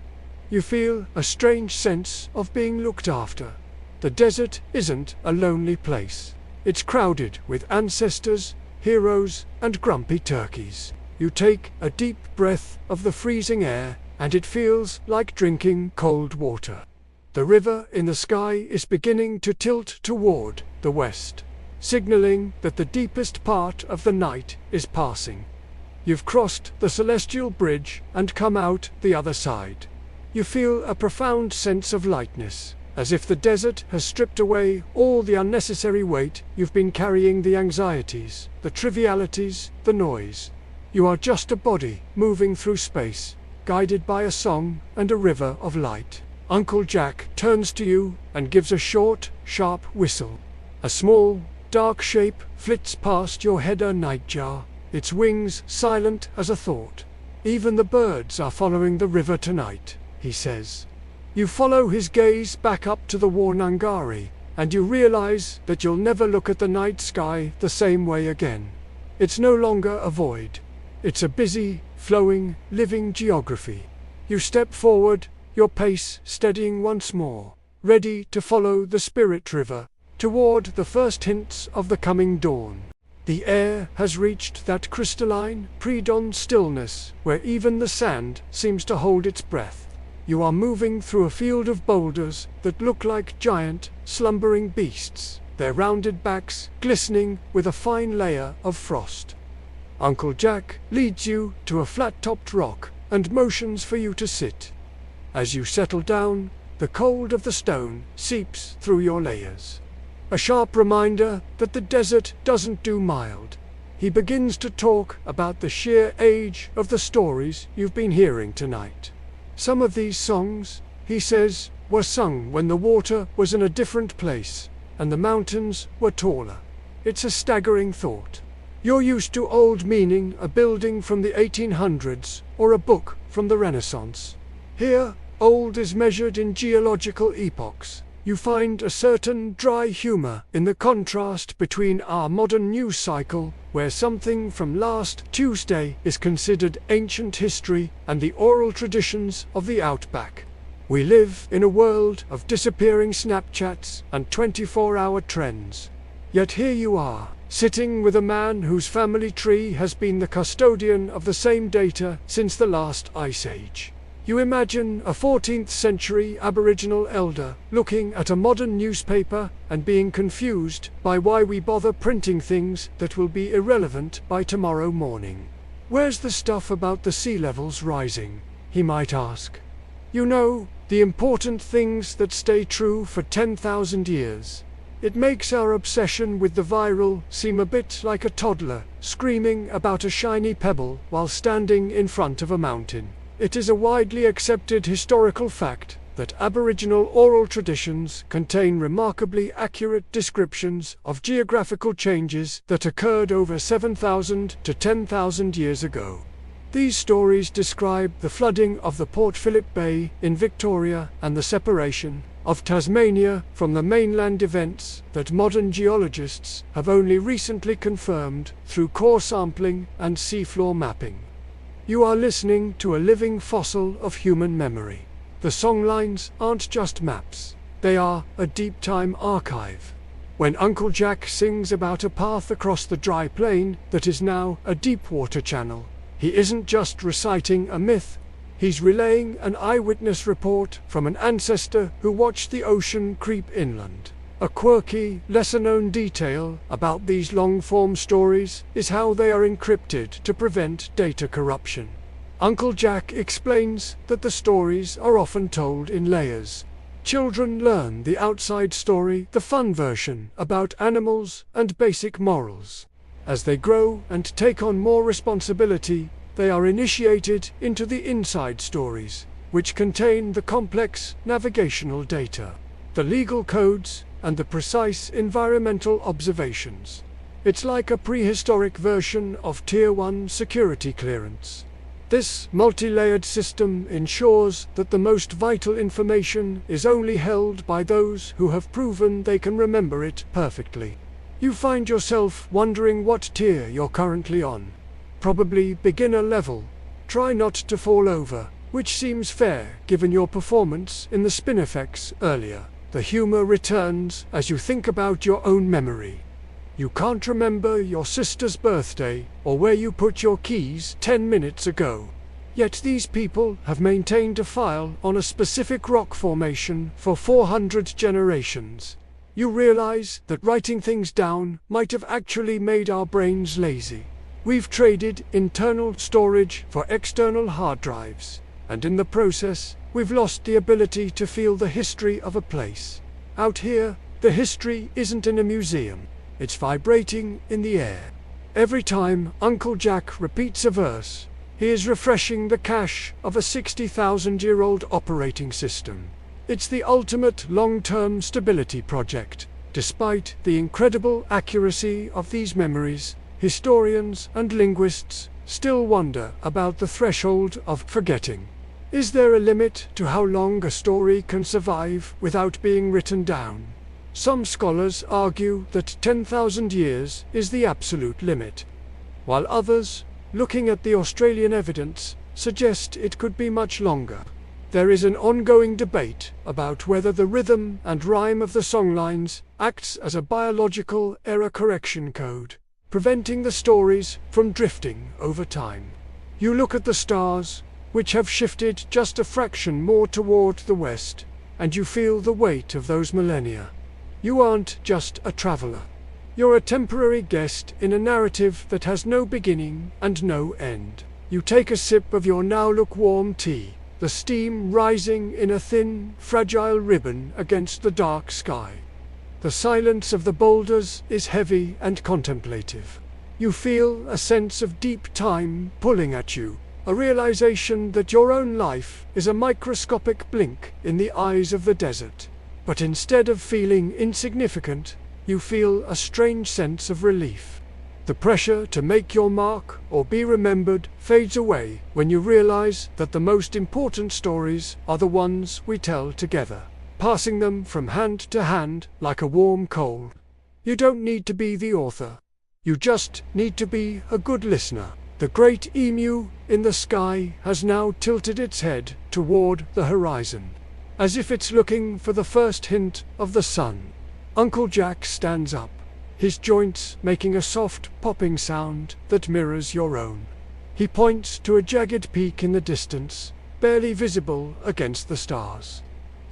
You feel a strange sense of being looked after. The desert isn't a lonely place. It's crowded with ancestors, heroes, and grumpy turkeys. You take a deep breath of the freezing air, and it feels like drinking cold water. The river in the sky is beginning to tilt toward the west, signaling that the deepest part of the night is passing. You've crossed the celestial bridge and come out the other side. You feel a profound sense of lightness, as if the desert has stripped away all the unnecessary weight you've been carrying, the anxieties, the trivialities, the noise. You are just a body moving through space, guided by a song and a river of light. Uncle Jack turns to you and gives a short, sharp whistle. A small, dark shape flits past your header nightjar, its wings silent as a thought. Even the birds are following the river tonight, he says. You follow his gaze back up to the Warnungari, and you realize that you'll never look at the night sky the same way again. It's no longer a void. It's a busy, flowing, living geography. You step forward, your pace steadying once more, ready to follow the spirit river toward the first hints of the coming dawn. The air has reached that crystalline, pre-dawn stillness where even the sand seems to hold its breath. You are moving through a field of boulders that look like giant, slumbering beasts, their rounded backs glistening with a fine layer of frost. Uncle Jack leads you to a flat-topped rock and motions for you to sit. As you settle down, the cold of the stone seeps through your layers. A sharp reminder that the desert doesn't do mild. He begins to talk about the sheer age of the stories you've been hearing tonight. Some of these songs, he says, were sung when the water was in a different place and the mountains were taller. It's a staggering thought. You're used to old meaning a building from the 1800s or a book from the Renaissance. Here, old is measured in geological epochs. You find a certain dry humor in the contrast between our modern news cycle, where something from last Tuesday is considered ancient history, and the oral traditions of the Outback. We live in a world of disappearing Snapchats and 24-hour trends. Yet here you are, sitting with a man whose family tree has been the custodian of the same data since the last ice age. You imagine a 14th century Aboriginal elder looking at a modern newspaper and being confused by why we bother printing things that will be irrelevant by tomorrow morning. Where's the stuff about the sea levels rising? He might ask. You know, the important things that stay true for 10,000 years. It makes our obsession with the viral seem a bit like a toddler screaming about a shiny pebble while standing in front of a mountain. It is a widely accepted historical fact that Aboriginal oral traditions contain remarkably accurate descriptions of geographical changes that occurred over 7,000 to 10,000 years ago. These stories describe the flooding of the Port Phillip Bay in Victoria and the separation of Tasmania from the mainland, events that modern geologists have only recently confirmed through core sampling and seafloor mapping. You are listening to a living fossil of human memory. The songlines aren't just maps, they are a deep time archive. When Uncle Jack sings about a path across the dry plain that is now a deep water channel, he isn't just reciting a myth, he's relaying an eyewitness report from an ancestor who watched the ocean creep inland. A quirky, lesser-known detail about these long-form stories is how they are encrypted to prevent data corruption. Uncle Jack explains that the stories are often told in layers. Children learn the outside story, the fun version about animals and basic morals. As they grow and take on more responsibility, they are initiated into the inside stories, which contain the complex navigational data, the legal codes, and the precise environmental observations. It's like a prehistoric version of Tier 1 security clearance. This multi-layered system ensures that the most vital information is only held by those who have proven they can remember it perfectly. You find yourself wondering what tier you're currently on. Probably beginner level. Try not to fall over, which seems fair given your performance in the Spinifex earlier. The humor returns as you think about your own memory. You can't remember your sister's birthday or where you put your keys 10 minutes ago. Yet these people have maintained a file on a specific rock formation for 400 generations. You realize that writing things down might have actually made our brains lazy. We've traded internal storage for external hard drives, and in the process, we've lost the ability to feel the history of a place. Out here, the history isn't in a museum. It's vibrating in the air. Every time Uncle Jack repeats a verse, he is refreshing the cache of a 60,000-year-old operating system. It's the ultimate long-term stability project. Despite the incredible accuracy of these memories, historians and linguists still wonder about the threshold of forgetting. Is there a limit to how long a story can survive without being written down? Some scholars argue that 10,000 years is the absolute limit, while others, looking at the Australian evidence, suggest it could be much longer. There is an ongoing debate about whether the rhythm and rhyme of the songlines acts as a biological error correction code. preventing the stories from drifting over time. You look at the stars, which have shifted just a fraction more toward the west, and you feel the weight of those millennia. You aren't just a traveler. You're a temporary guest in a narrative that has no beginning and no end. You take a sip of your now lukewarm tea, the steam rising in a thin, fragile ribbon against the dark sky. The silence of the boulders is heavy and contemplative. You feel a sense of deep time pulling at you, a realization that your own life is a microscopic blink in the eyes of the desert. But instead of feeling insignificant, you feel a strange sense of relief. The pressure to make your mark or be remembered fades away when you realize that the most important stories are the ones we tell together, passing them from hand to hand like a warm coal. You don't need to be the author. You just need to be a good listener. The great emu in the sky has now tilted its head toward the horizon, as if it's looking for the first hint of the sun. Uncle Jack stands up, his joints making a soft popping sound that mirrors your own. He points to a jagged peak in the distance, barely visible against the stars.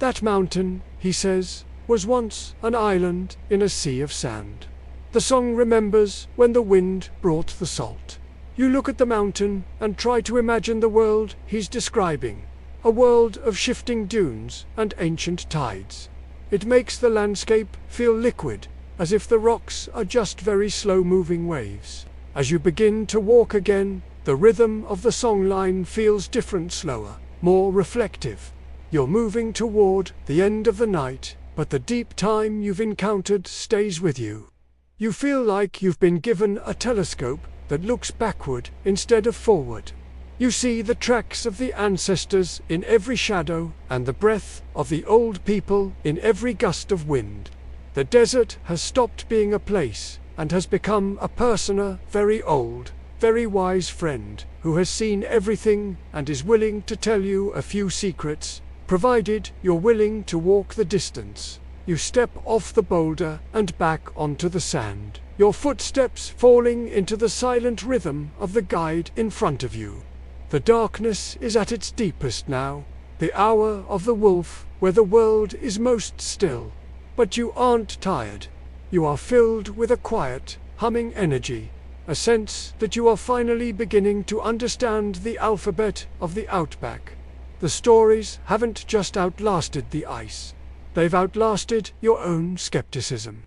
That mountain, he says, was once an island in a sea of sand. The song remembers when the wind brought the salt. You look at the mountain and try to imagine the world he's describing, a world of shifting dunes and ancient tides. It makes the landscape feel liquid, as if the rocks are just very slow-moving waves. As you begin to walk again, the rhythm of the songline feels different, slower, more reflective. You're moving toward the end of the night, but the deep time you've encountered stays with you. You feel like you've been given a telescope that looks backward instead of forward. You see the tracks of the ancestors in every shadow and the breath of the old people in every gust of wind. The desert has stopped being a place and has become a person, a very old, very wise friend who has seen everything and is willing to tell you a few secrets, provided you're willing to walk the distance. You step off the boulder and back onto the sand, your footsteps falling into the silent rhythm of the guide in front of you. The darkness is at its deepest now, the hour of the wolf, where the world is most still. But you aren't tired. You are filled with a quiet, humming energy, a sense that you are finally beginning to understand the alphabet of the Outback. The stories haven't just outlasted the ice. They've outlasted your own skepticism.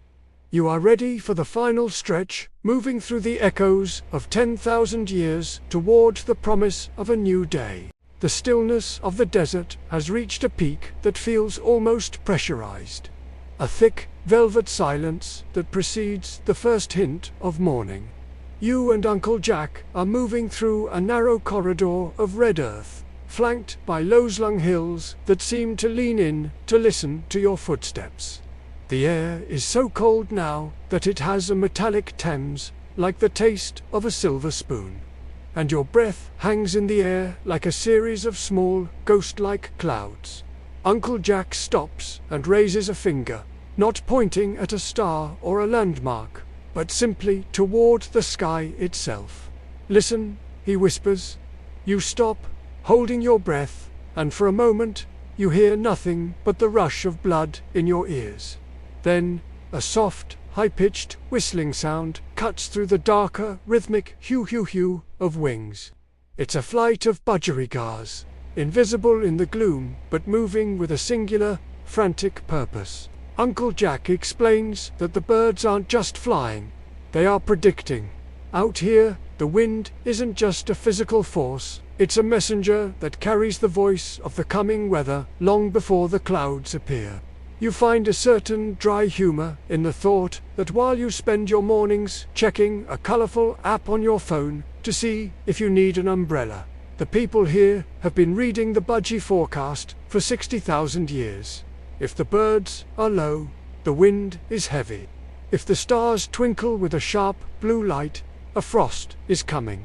You are ready for the final stretch, moving through the echoes of 10,000 years toward the promise of a new day. The stillness of the desert has reached a peak that feels almost pressurized. A thick, velvet silence that precedes the first hint of morning. You and Uncle Jack are moving through a narrow corridor of red earth, flanked by low-slung hills that seem to lean in to listen to your footsteps. The air is so cold now that it has a metallic Thames, like the taste of a silver spoon. And your breath hangs in the air like a series of small, ghost-like clouds. Uncle Jack stops and raises a finger, not pointing at a star or a landmark, but simply toward the sky itself. Listen, he whispers. You stop, holding your breath, and for a moment you hear nothing but the rush of blood in your ears. Then a soft, high-pitched whistling sound cuts through the darker, rhythmic hue of wings. It's a flight of budgerigars, invisible in the gloom but moving with a singular, frantic purpose. Uncle Jack explains that the birds aren't just flying, they are predicting. Out here, the wind isn't just a physical force, it's a messenger that carries the voice of the coming weather long before the clouds appear. You find a certain dry humor in the thought that while you spend your mornings checking a colorful app on your phone to see if you need an umbrella, the people here have been reading the budgie forecast for 60,000 years. If the birds are low, the wind is heavy. If the stars twinkle with a sharp blue light, a frost is coming.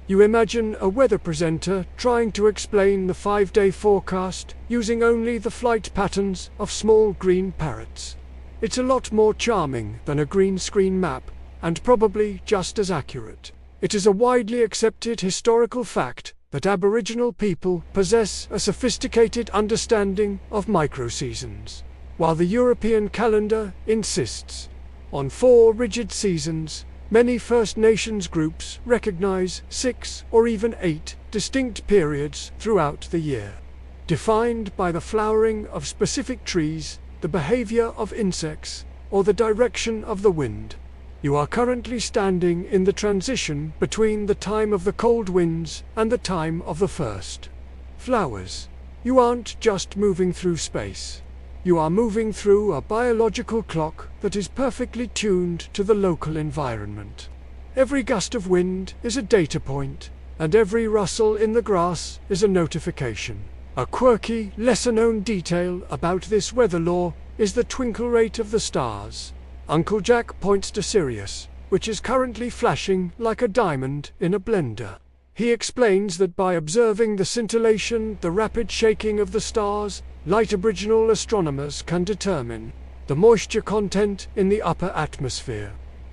You imagine a weather presenter trying to explain the 5-day forecast using only the flight patterns of small green parrots. It's a lot more charming than a green screen map, and probably just as accurate. It is a widely accepted historical fact that Aboriginal people possess a sophisticated understanding of microseasons, while the European calendar insists on 4 rigid seasons. Many First Nations groups recognize 6 or even 8 distinct periods throughout the year, defined by the flowering of specific trees, the behavior of insects, or the direction of the wind. You are currently standing in the transition between the time of the cold winds and the time of the first flowers. You aren't just moving through space. You are moving through a biological clock that is perfectly tuned to the local environment. Every gust of wind is a data point, and every rustle in the grass is a notification. A quirky, lesser-known detail about this weather law is the twinkle rate of the stars. Uncle Jack points to Sirius, which is currently flashing like a diamond in a blender. He explains that by observing the scintillation, the rapid shaking of the stars, light Aboriginal astronomers can determine the moisture content in the upper atmosphere.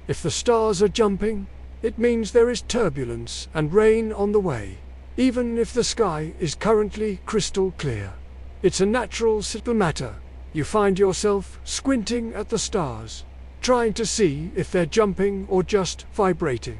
If the stars are jumping, it means there is turbulence and rain on the way, even if the sky is currently crystal clear. It's a natural subtle matter. You find yourself squinting at the stars, trying to see if they're jumping or just vibrating.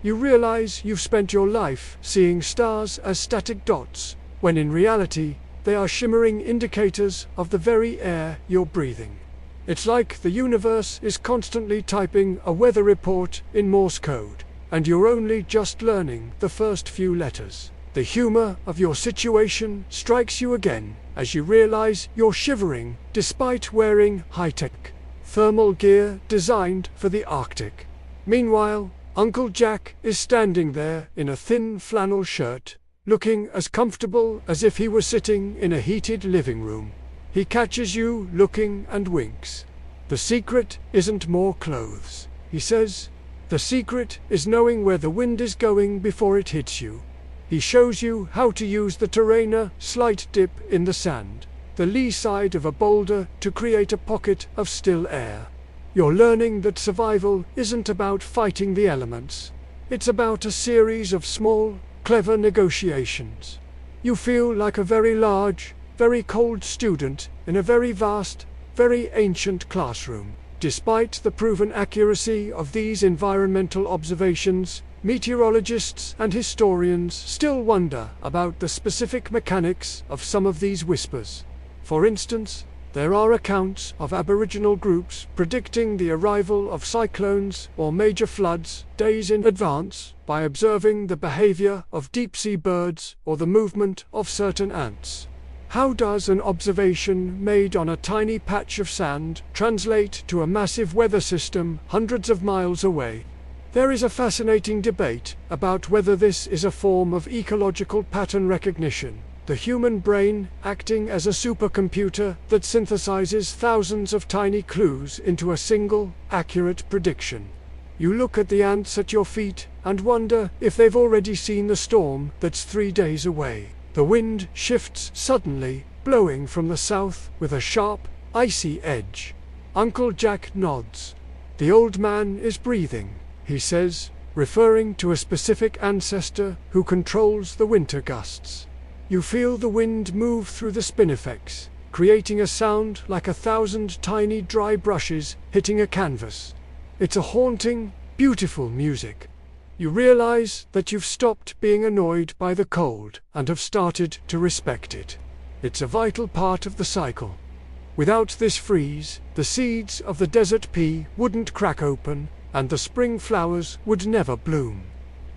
You realize you've spent your life seeing stars as static dots, when in reality they are shimmering indicators of the very air you're breathing. It's like the universe is constantly typing a weather report in Morse code, and you're only just learning the first few letters. The humor of your situation strikes you again as you realize you're shivering despite wearing high-tech thermal gear designed for the Arctic. Meanwhile, Uncle Jack is standing there in a thin flannel shirt, looking as comfortable as if he were sitting in a heated living room. He catches you looking and winks. "The secret isn't more clothes," he says. "The secret is knowing where the wind is going before it hits you." He shows you how to use the terrainer slight dip in the sand, the lee side of a boulder, to create a pocket of still air. You're learning that survival isn't about fighting the elements. It's about a series of small, clever negotiations. You feel like a very large, very cold student in a very vast, very ancient classroom. Despite the proven accuracy of these environmental observations, meteorologists and historians still wonder about the specific mechanics of some of these whispers. For instance, there are accounts of Aboriginal groups predicting the arrival of cyclones or major floods days in advance by observing the behavior of deep-sea birds or the movement of certain ants. How does an observation made on a tiny patch of sand translate to a massive weather system hundreds of miles away? There is a fascinating debate about whether this is a form of ecological pattern recognition, the human brain acting as a supercomputer that synthesizes thousands of tiny clues into a single, accurate prediction. You look at the ants at your feet and wonder if they've already seen the storm that's 3 days away. The wind shifts suddenly, blowing from the south with a sharp, icy edge. Uncle Jack nods. "The old man is breathing," he says, referring to a specific ancestor who controls the winter gusts. You feel the wind move through the spinifex, creating a sound like 1,000 tiny dry brushes hitting a canvas. It's a haunting, beautiful music. You realize that you've stopped being annoyed by the cold and have started to respect it. It's a vital part of the cycle. Without this freeze, the seeds of the desert pea wouldn't crack open, and the spring flowers would never bloom.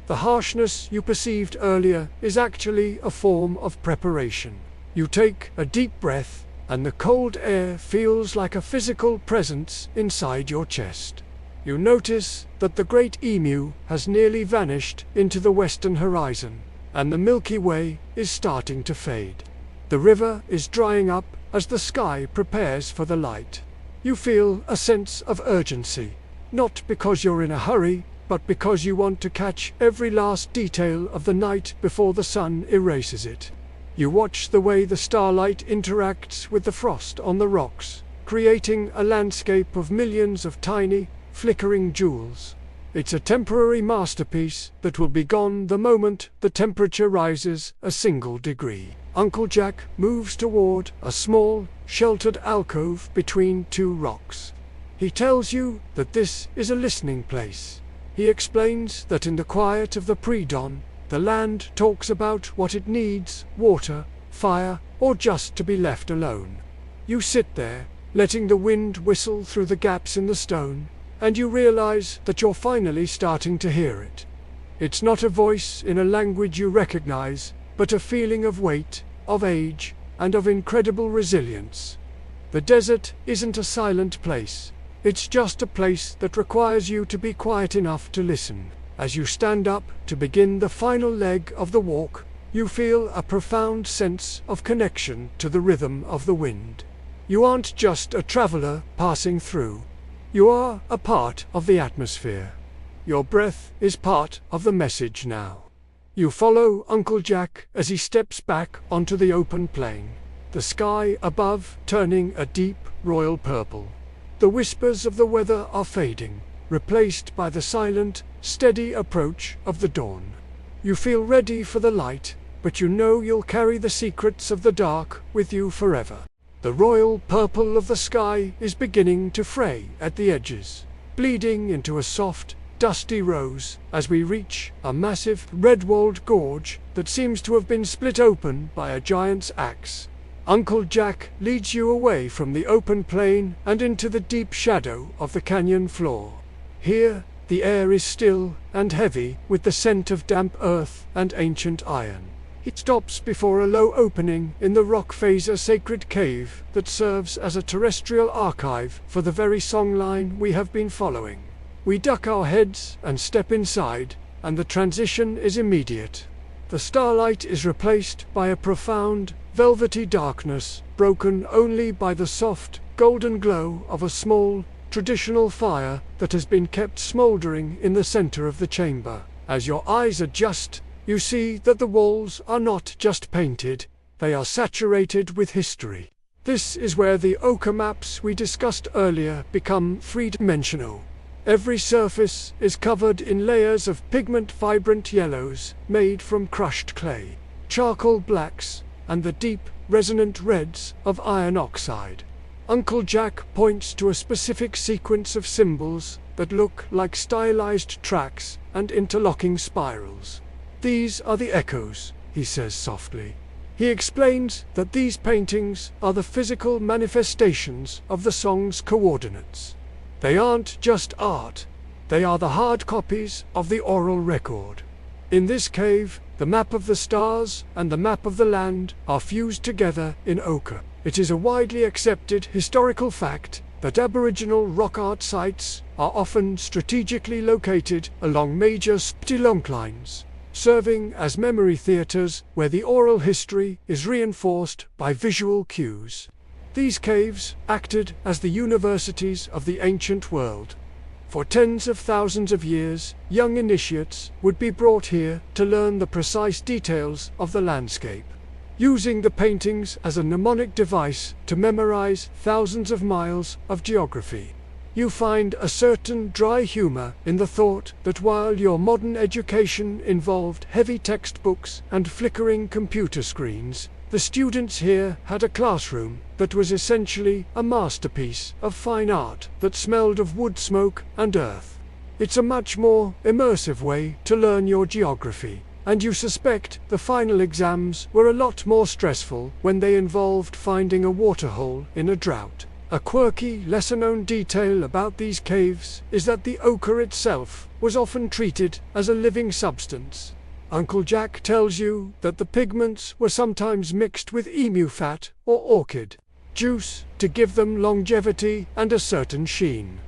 The harshness you perceived earlier is actually a form of preparation. You take a deep breath, and the cold air feels like a physical presence inside your chest. You notice that the great emu has nearly vanished into the western horizon, and the Milky Way is starting to fade. The river is drying up as the sky prepares for the light. You feel a sense of urgency, not because you're in a hurry, but because you want to catch every last detail of the night before the sun erases it. You watch the way the starlight interacts with the frost on the rocks, creating a landscape of millions of tiny, flickering jewels. It's a temporary masterpiece that will be gone the moment the temperature rises a single degree. Uncle Jack moves toward a small, sheltered alcove between two rocks. He tells you that this is a listening place. He explains that in the quiet of the pre-dawn, the land talks about what it needs: water, fire, or just to be left alone. You sit there, letting the wind whistle through the gaps in the stone, and you realize that you're finally starting to hear it. It's not a voice in a language you recognize, but a feeling of weight, of age, and of incredible resilience. The desert isn't a silent place. It's just a place that requires you to be quiet enough to listen. As you stand up to begin the final leg of the walk, you feel a profound sense of connection to the rhythm of the wind. You aren't just a traveler passing through. You are a part of the atmosphere. Your breath is part of the message now. You follow Uncle Jack as he steps back onto the open plain, the sky above turning a deep royal purple. The whispers of the weather are fading, replaced by the silent, steady approach of the dawn. You feel ready for the light, but you know you'll carry the secrets of the dark with you forever. The royal purple of the sky is beginning to fray at the edges, bleeding into a soft, dusty rose as we reach a massive, red-walled gorge that seems to have been split open by a giant's axe. Uncle Jack leads you away from the open plain and into the deep shadow of the canyon floor. Here, the air is still and heavy with the scent of damp earth and ancient iron. It stops before a low opening in the rock face, a sacred cave that serves as a terrestrial archive for the very songline we have been following. We duck our heads and step inside, and the transition is immediate. The starlight is replaced by a profound, velvety darkness, broken only by the soft, golden glow of a small, traditional fire that has been kept smoldering in the center of the chamber. As your eyes adjust, you see that the walls are not just painted, they are saturated with history. This is where the ochre maps we discussed earlier become three-dimensional. Every surface is covered in layers of pigment, vibrant yellows made from crushed clay, charcoal blacks, and the deep, resonant reds of iron oxide. Uncle Jack points to a specific sequence of symbols that look like stylized tracks and interlocking spirals. These are the echoes, he says softly. He explains that these paintings are the physical manifestations of the song's coordinates. They aren't just art, they are the hard copies of the oral record. In this cave, the map of the stars and the map of the land are fused together in ochre. It is a widely accepted historical fact that Aboriginal rock art sites are often strategically located along major songlines, serving as memory theaters where the oral history is reinforced by visual cues. These caves acted as the universities of the ancient world. For tens of thousands of years, young initiates would be brought here to learn the precise details of the landscape, using the paintings as a mnemonic device to memorize thousands of miles of geography. You find a certain dry humor in the thought that while your modern education involved heavy textbooks and flickering computer screens, the students here had a classroom that was essentially a masterpiece of fine art that smelled of wood smoke and earth. It's a much more immersive way to learn your geography, and you suspect the final exams were a lot more stressful when they involved finding a waterhole in a drought. A quirky, lesser-known detail about these caves is that the ochre itself was often treated as a living substance. Uncle Jack tells you that the pigments were sometimes mixed with emu fat or orchid juice to give them longevity and a certain sheen.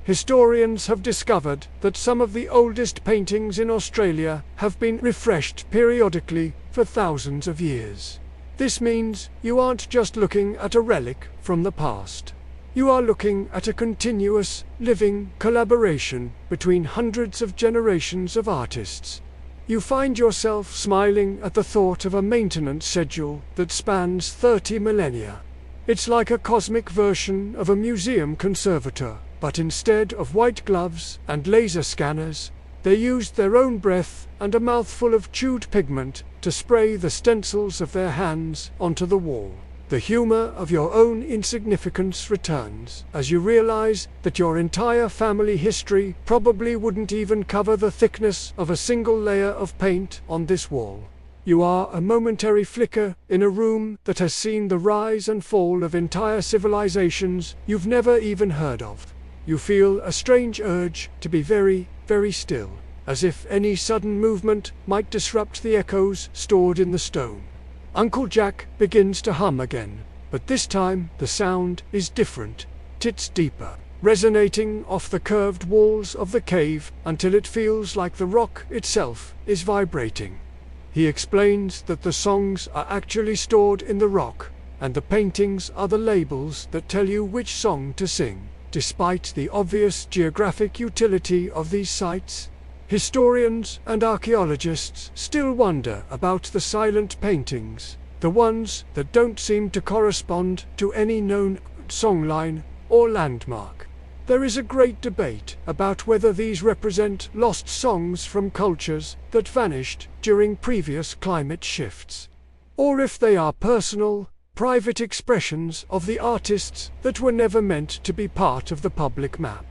Historians have discovered that some of the oldest paintings in Australia have been refreshed periodically for thousands of years. This means you aren't just looking at a relic from the past. You are looking at a continuous, living collaboration between hundreds of generations of artists. You find yourself smiling at the thought of a maintenance schedule that spans 30 millennia. It's like a cosmic version of a museum conservator, but instead of white gloves and laser scanners, they used their own breath and a mouthful of chewed pigment to spray the stencils of their hands onto the wall. The humor of your own insignificance returns as you realize that your entire family history probably wouldn't even cover the thickness of a single layer of paint on this wall. You are a momentary flicker in a room that has seen the rise and fall of entire civilizations you've never even heard of. You feel a strange urge to be very, very still, as if any sudden movement might disrupt the echoes stored in the stone. Uncle Jack begins to hum again, but this time the sound is different. It's deeper, resonating off the curved walls of the cave until it feels like the rock itself is vibrating. He explains that the songs are actually stored in the rock, and the paintings are the labels that tell you which song to sing. Despite the obvious geographic utility of these sites, historians and archaeologists still wonder about the silent paintings, the ones that don't seem to correspond to any known songline or landmark. There is a great debate about whether these represent lost songs from cultures that vanished during previous climate shifts, or if they are personal, private expressions of the artists that were never meant to be part of the public map.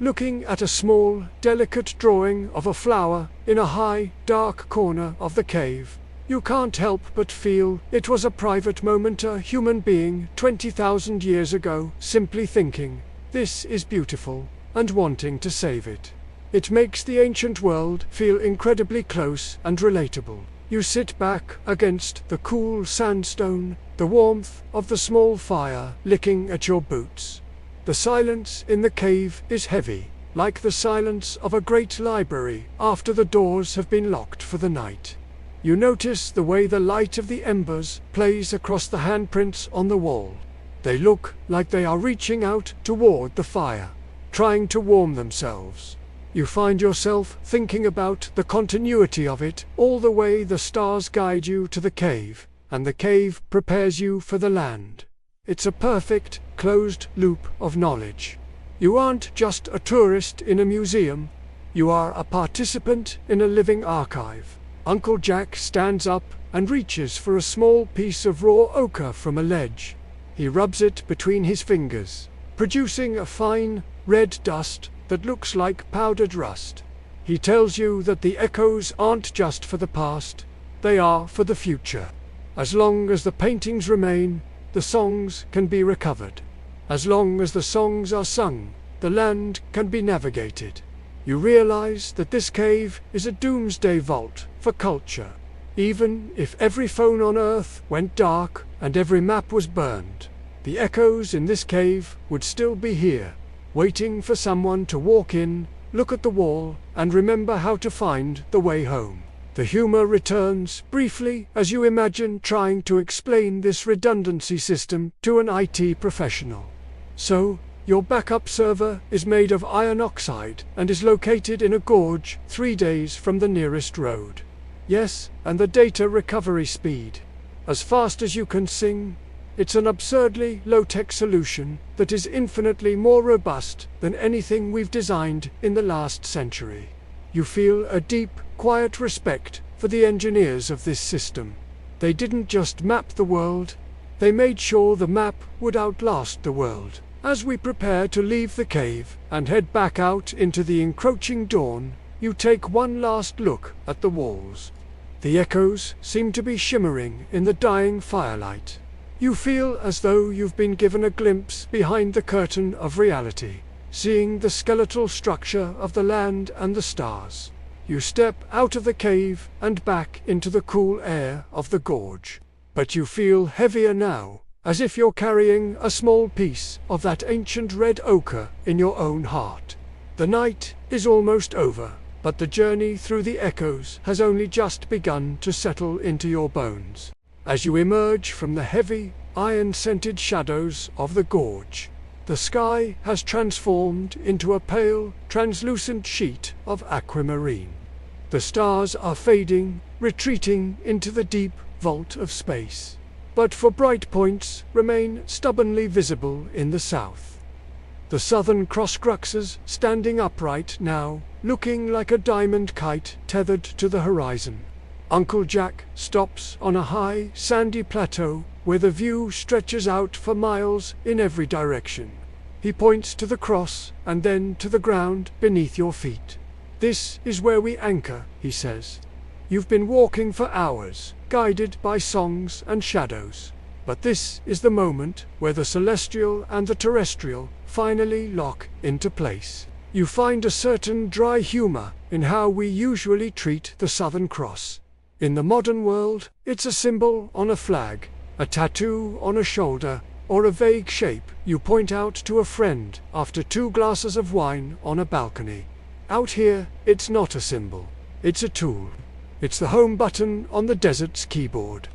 Looking at a small, delicate drawing of a flower in a high, dark corner of the cave, you can't help but feel it was a private moment, a human being 20,000 years ago simply thinking, "This is beautiful," and wanting to save it. It makes the ancient world feel incredibly close and relatable. You sit back against the cool sandstone, the warmth of the small fire licking at your boots. The silence in the cave is heavy, like the silence of a great library after the doors have been locked for the night. You notice the way the light of the embers plays across the handprints on the wall. They look like they are reaching out toward the fire, trying to warm themselves. You find yourself thinking about the continuity of it, all the way the stars guide you to the cave, and the cave prepares you for the land. It's a perfect, closed loop of knowledge. You aren't just a tourist in a museum, you are a participant in a living archive. Uncle Jack stands up and reaches for a small piece of raw ochre from a ledge. He rubs it between his fingers, producing a fine, red dust that looks like powdered rust. He tells you that the echoes aren't just for the past, they are for the future. As long as the paintings remain, the songs can be recovered. As long as the songs are sung, the land can be navigated. You realize that this cave is a doomsday vault for culture. Even if every phone on Earth went dark and every map was burned, the echoes in this cave would still be here, waiting for someone to walk in, look at the wall, and remember how to find the way home. The humor returns briefly as you imagine trying to explain this redundancy system to an IT professional. So, your backup server is made of iron oxide and is located in a gorge 3 days from the nearest road. Yes, and the data recovery speed. As fast as you can sing. It's an absurdly low-tech solution that is infinitely more robust than anything we've designed in the last century. You feel a deep, quiet respect for the engineers of this system. They didn't just map the world, they made sure the map would outlast the world. As we prepare to leave the cave and head back out into the encroaching dawn, you take one last look at the walls. The echoes seem to be shimmering in the dying firelight. You feel as though you've been given a glimpse behind the curtain of reality, seeing the skeletal structure of the land and the stars. You step out of the cave and back into the cool air of the gorge. But you feel heavier now, as if you're carrying a small piece of that ancient red ochre in your own heart. The night is almost over, but the journey through the echoes has only just begun to settle into your bones. As you emerge from the heavy, iron-scented shadows of the gorge, the sky has transformed into a pale, translucent sheet of aquamarine. The stars are fading, retreating into the deep vault of space. But 4 bright points remain stubbornly visible in the south. The Southern Cross cruxes standing upright now, looking like a diamond kite tethered to the horizon. Uncle Jack stops on a high, sandy plateau where the view stretches out for miles in every direction. He points to the cross and then to the ground beneath your feet. "This is where we anchor," he says. "You've been walking for hours, guided by songs and shadows. But this is the moment where the celestial and the terrestrial finally lock into place." You find a certain dry humor in how we usually treat the Southern Cross. In the modern world, it's a symbol on a flag, a tattoo on a shoulder, or a vague shape you point out to a friend after 2 glasses of wine on a balcony. Out here, it's not a symbol. It's a tool. It's the home button on the desert's keyboard.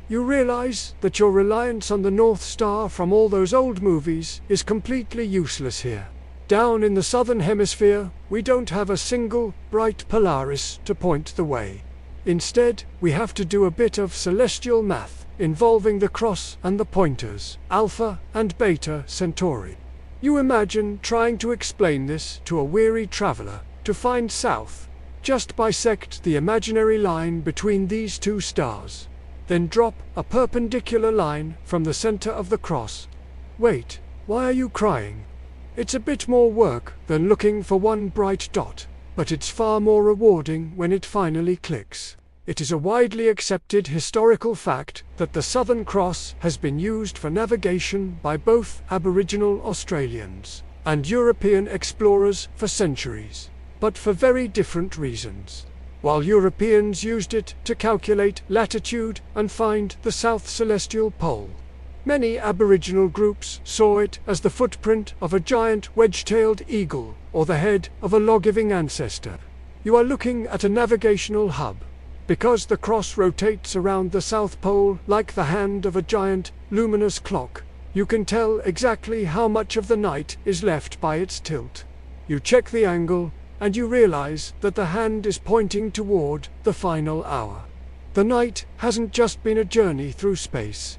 You realize that your reliance on the North Star from all those old movies is completely useless here. Down in the Southern Hemisphere, we don't have a single bright Polaris to point the way. Instead, we have to do a bit of celestial math involving the cross and the pointers, Alpha and Beta Centauri. You imagine trying to explain this to a weary traveler. To find south, just bisect the imaginary line between these 2 stars. Then drop a perpendicular line from the center of the cross. Wait, why are you crying? It's a bit more work than looking for one bright dot, but it's far more rewarding when it finally clicks. It is a widely accepted historical fact that the Southern Cross has been used for navigation by both Aboriginal Australians and European explorers for centuries, but for very different reasons. While Europeans used it to calculate latitude and find the South Celestial Pole, many Aboriginal groups saw it as the footprint of a giant wedge-tailed eagle or the head of a law-giving ancestor. You are looking at a navigational hub. Because the cross rotates around the South Pole like the hand of a giant, luminous clock, you can tell exactly how much of the night is left by its tilt. You check the angle, and you realize that the hand is pointing toward the final hour. The night hasn't just been a journey through space.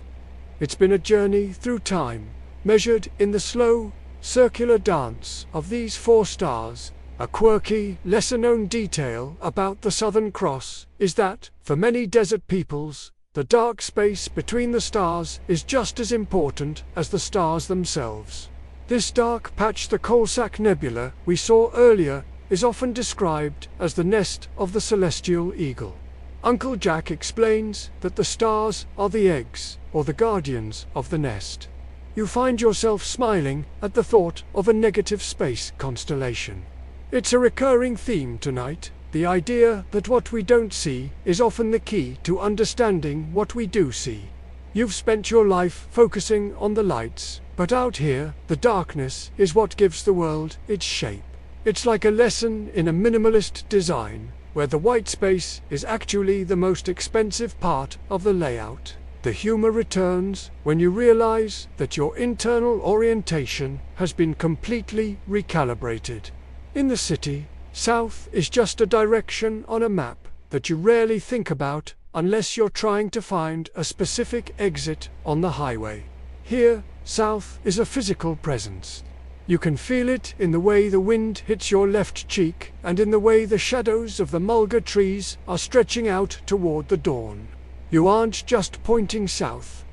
It's been a journey through time, measured in the slow, circular dance of these 4 stars. A quirky, lesser-known detail about the Southern Cross is that, for many desert peoples, the dark space between the stars is just as important as the stars themselves. This dark patch, the Coalsack Nebula we saw earlier, is often described as the nest of the celestial eagle. Uncle Jack explains that the stars are the eggs, or the guardians of the nest. You find yourself smiling at the thought of a negative space constellation. It's a recurring theme tonight, the idea that what we don't see is often the key to understanding what we do see. You've spent your life focusing on the lights, but out here, the darkness is what gives the world its shape. It's like a lesson in a minimalist design, where the white space is actually the most expensive part of the layout. The humor returns when you realize that your internal orientation has been completely recalibrated. In the city, south is just a direction on a map that you rarely think about unless you're trying to find a specific exit on the highway. Here, south is a physical presence. You can feel it in the way the wind hits your left cheek and in the way the shadows of the mulga trees are stretching out toward the dawn. You aren't just pointing south.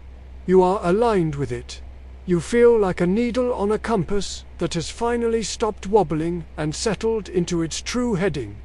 You are aligned with it. You feel like a needle on a compass that has finally stopped wobbling and settled into its true heading.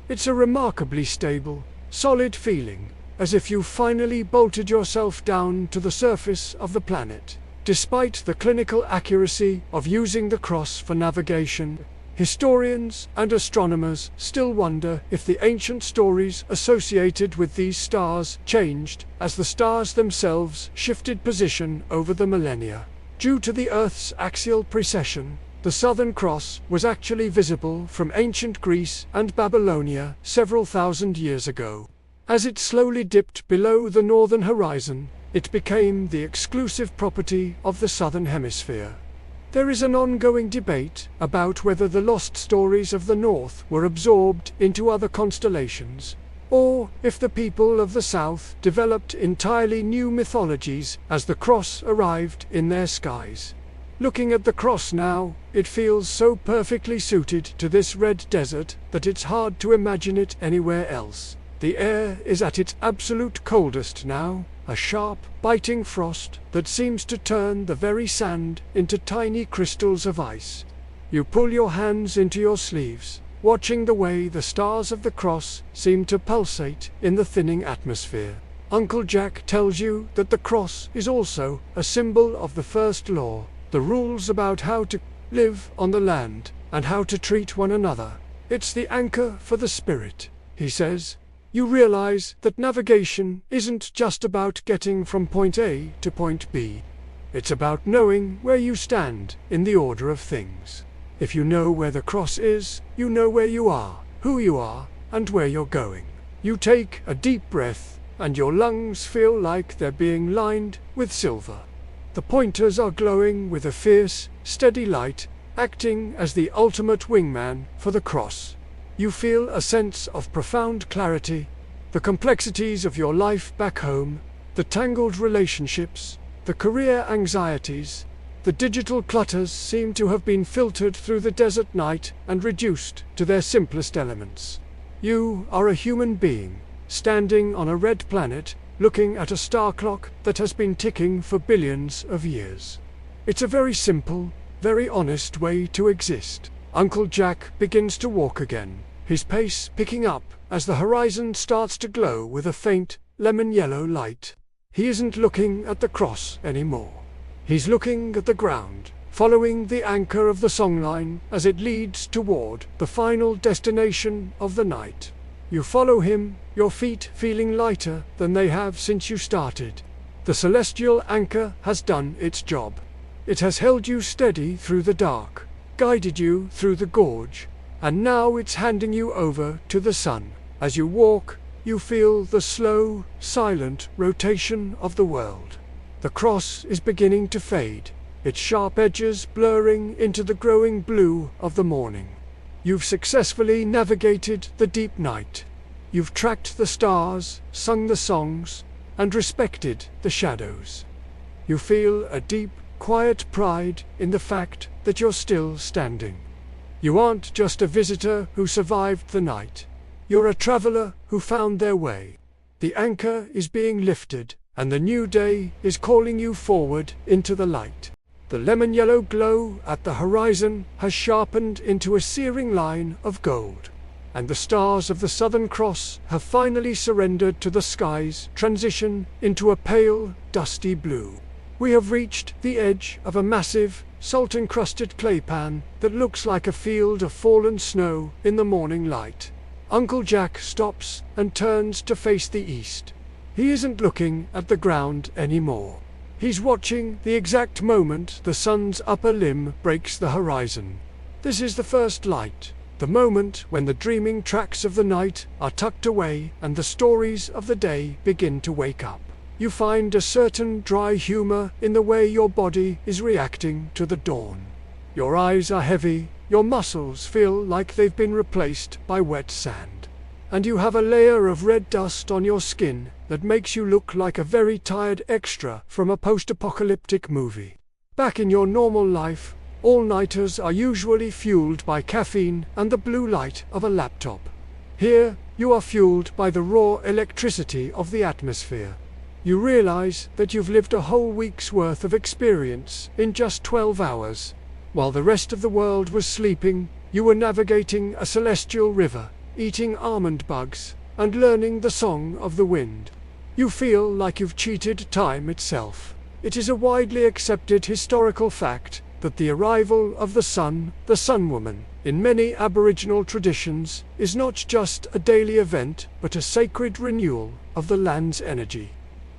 It's a remarkably stable, solid feeling, as if you've finally bolted yourself down to the surface of the planet. Despite the clinical accuracy of using the cross for navigation, historians and astronomers still wonder if the ancient stories associated with these stars changed as the stars themselves shifted position over the millennia. Due to the Earth's axial precession, the Southern Cross was actually visible from ancient Greece and Babylonia several thousand years ago. As it slowly dipped below the northern horizon, it became the exclusive property of the Southern Hemisphere. There is an ongoing debate about whether the lost stories of the North were absorbed into other constellations, or if the people of the South developed entirely new mythologies as the cross arrived in their skies. Looking at the cross now, it feels so perfectly suited to this red desert that it's hard to imagine it anywhere else. The air is at its absolute coldest now, a sharp, biting frost that seems to turn the very sand into tiny crystals of ice. You pull your hands into your sleeves, watching the way the stars of the cross seem to pulsate in the thinning atmosphere. Uncle Jack tells you that the cross is also a symbol of the first law, the rules about how to live on the land and how to treat one another. It's the anchor for the spirit, he says. You realize that navigation isn't just about getting from point A to point B. It's about knowing where you stand in the order of things. If you know where the cross is, you know where you are, who you are, and where you're going. You take a deep breath, and your lungs feel like they're being lined with silver. The pointers are glowing with a fierce, steady light, acting as the ultimate wingman for the cross. You feel a sense of profound clarity, the complexities of your life back home, the tangled relationships, the career anxieties, the digital clutters seem to have been filtered through the desert night and reduced to their simplest elements. You are a human being, standing on a red planet, looking at a star clock that has been ticking for billions of years. It's a very simple, very honest way to exist. Uncle Jack begins to walk again, his pace picking up as the horizon starts to glow with a faint, lemon-yellow light. He isn't looking at the cross anymore. He's looking at the ground, following the anchor of the songline as it leads toward the final destination of the night. You follow him, your feet feeling lighter than they have since you started. The celestial anchor has done its job. It has held you steady through the dark, guided you through the gorge, and now it's handing you over to the sun. As you walk, you feel the slow, silent rotation of the world. The cross is beginning to fade, its sharp edges blurring into the growing blue of the morning. You've successfully navigated the deep night. You've tracked the stars, sung the songs, and respected the shadows. You feel a deep, quiet pride in the fact that you're still standing. You aren't just a visitor who survived the night. You're a traveler who found their way. The anchor is being lifted, and the new day is calling you forward into the light. The lemon-yellow glow at the horizon has sharpened into a searing line of gold, and the stars of the Southern Cross have finally surrendered to the sky's transition into a pale, dusty blue. We have reached the edge of a massive, salt-encrusted clay pan that looks like a field of fallen snow in the morning light. Uncle Jack stops and turns to face the east. He isn't looking at the ground anymore. He's watching the exact moment the sun's upper limb breaks the horizon. This is the first light, the moment when the dreaming tracks of the night are tucked away and the stories of the day begin to wake up. You find a certain dry humor in the way your body is reacting to the dawn. Your eyes are heavy, your muscles feel like they've been replaced by wet sand, and you have a layer of red dust on your skin that makes you look like a very tired extra from a post-apocalyptic movie. Back in your normal life, all-nighters are usually fueled by caffeine and the blue light of a laptop. Here, you are fueled by the raw electricity of the atmosphere. You realize that you've lived a whole week's worth of experience in just 12 hours. While the rest of the world was sleeping, you were navigating a celestial river, eating almond bugs, and learning the song of the wind. You feel like you've cheated time itself. It is a widely accepted historical fact that the arrival of the sun woman, in many Aboriginal traditions, is not just a daily event but a sacred renewal of the land's energy.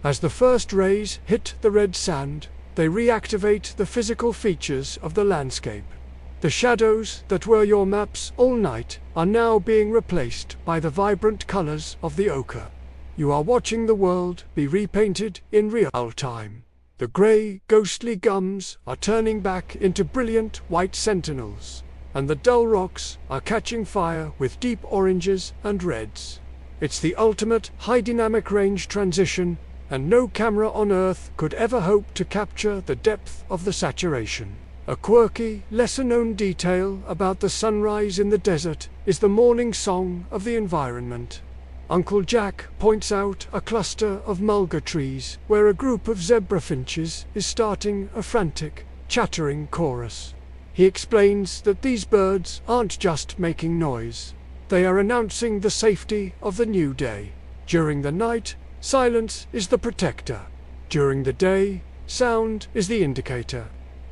As the first rays hit the red sand, they reactivate the physical features of the landscape. The shadows that were your maps all night are now being replaced by the vibrant colors of the ochre. You are watching the world be repainted in real time. The gray, ghostly gums are turning back into brilliant white sentinels, and the dull rocks are catching fire with deep oranges and reds. It's the ultimate high dynamic range transition, and no camera on Earth could ever hope to capture the depth of the saturation. A quirky, lesser-known detail about the sunrise in the desert is the morning song of the environment. Uncle Jack points out a cluster of mulga trees where a group of zebra finches is starting a frantic, chattering chorus. He explains that these birds aren't just making noise. They are announcing the safety of the new day. During the night, silence is the protector. During the day, sound is the indicator.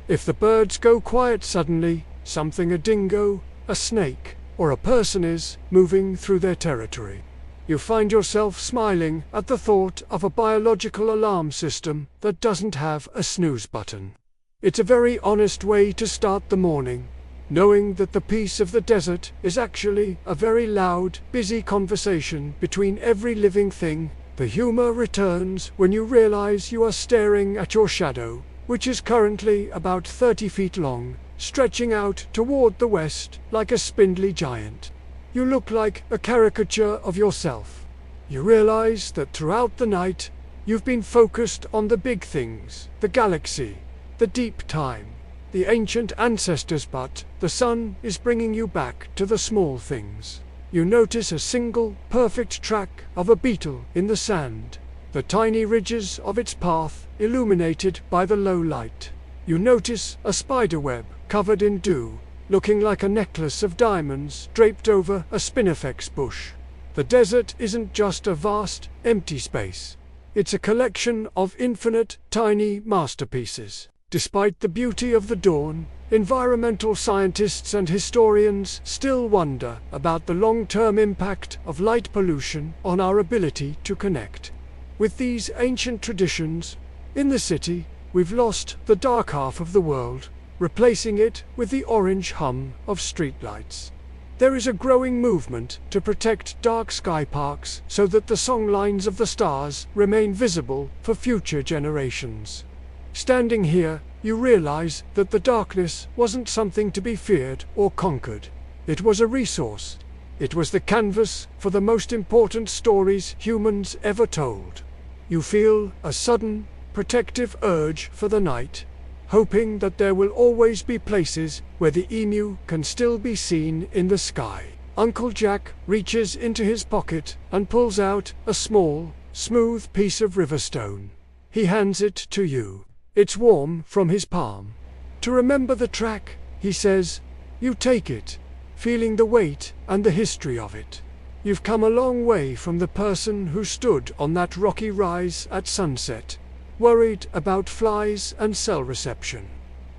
If the birds go quiet suddenly, something a dingo, a snake, or a person is moving through their territory. You find yourself smiling at the thought of a biological alarm system that doesn't have a snooze button. It's a very honest way to start the morning, knowing that the peace of the desert is actually a very loud, busy conversation between every living thing. The humor returns when you realize you are staring at your shadow, which is currently about 30 feet long, stretching out toward the west like a spindly giant. You look like a caricature of yourself. You realize that throughout the night, you've been focused on the big things, the galaxy, the deep time, the ancient ancestors, but the sun is bringing you back to the small things. You notice a single, perfect track of a beetle in the sand, the tiny ridges of its path illuminated by the low light. You notice a spider web covered in dew, looking like a necklace of diamonds draped over a spinifex bush. The desert isn't just a vast, empty space. It's a collection of infinite, tiny masterpieces. Despite the beauty of the dawn, environmental scientists and historians still wonder about the long-term impact of light pollution on our ability to connect with these ancient traditions. In the city, we've lost the dark half of the world, replacing it with the orange hum of streetlights. There is a growing movement to protect dark sky parks so that the songlines of the stars remain visible for future generations. Standing here, you realize that the darkness wasn't something to be feared or conquered. It was a resource. It was the canvas for the most important stories humans ever told. You feel a sudden, protective urge for the night, hoping that there will always be places where the emu can still be seen in the sky. Uncle Jack reaches into his pocket and pulls out a small, smooth piece of river stone. He hands it to you. It's warm from his palm. To remember the track, he says. You take it, feeling the weight and the history of it. You've come a long way from the person who stood on that rocky rise at sunset, worried about flies and cell reception.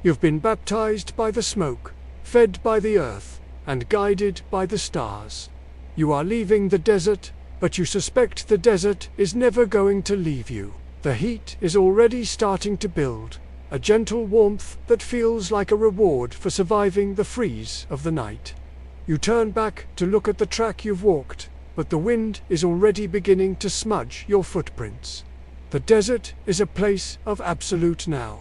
You've been baptized by the smoke, fed by the earth, and guided by the stars. You are leaving the desert, but you suspect the desert is never going to leave you. The heat is already starting to build, a gentle warmth that feels like a reward for surviving the freeze of the night. You turn back to look at the track you've walked, but the wind is already beginning to smudge your footprints. The desert is a place of absolute now.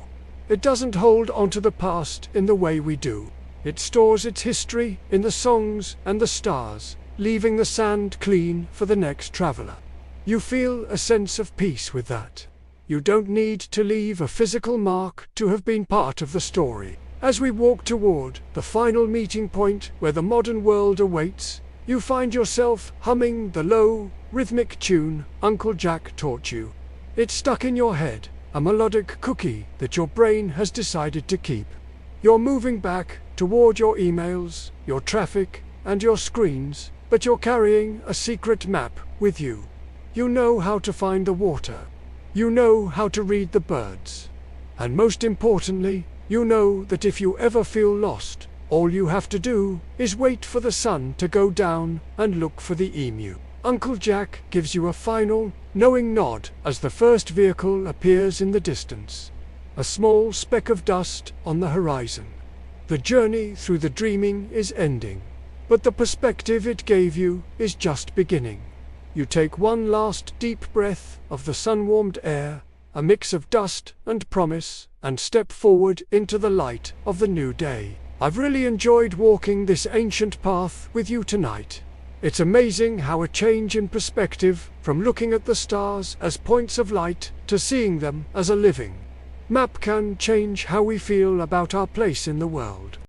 It doesn't hold onto the past in the way we do. It stores its history in the songs and the stars, leaving the sand clean for the next traveler. You feel a sense of peace with that. You don't need to leave a physical mark to have been part of the story. As we walk toward the final meeting point where the modern world awaits, you find yourself humming the low, rhythmic tune Uncle Jack taught you. It's stuck in your head, a melodic cookie that your brain has decided to keep. You're moving back toward your emails, your traffic, and your screens, but you're carrying a secret map with you. You know how to find the water. You know how to read the birds. And most importantly, you know that if you ever feel lost, all you have to do is wait for the sun to go down and look for the emu. Uncle Jack gives you a final, knowing nod as the first vehicle appears in the distance. A small speck of dust on the horizon. The journey through the dreaming is ending, but the perspective it gave you is just beginning. You take one last deep breath of the sun-warmed air, a mix of dust and promise, and step forward into the light of the new day. I've really enjoyed walking this ancient path with you tonight. It's amazing how a change in perspective, from looking at the stars as points of light to seeing them as a living, Map can change how we feel about our place in the world.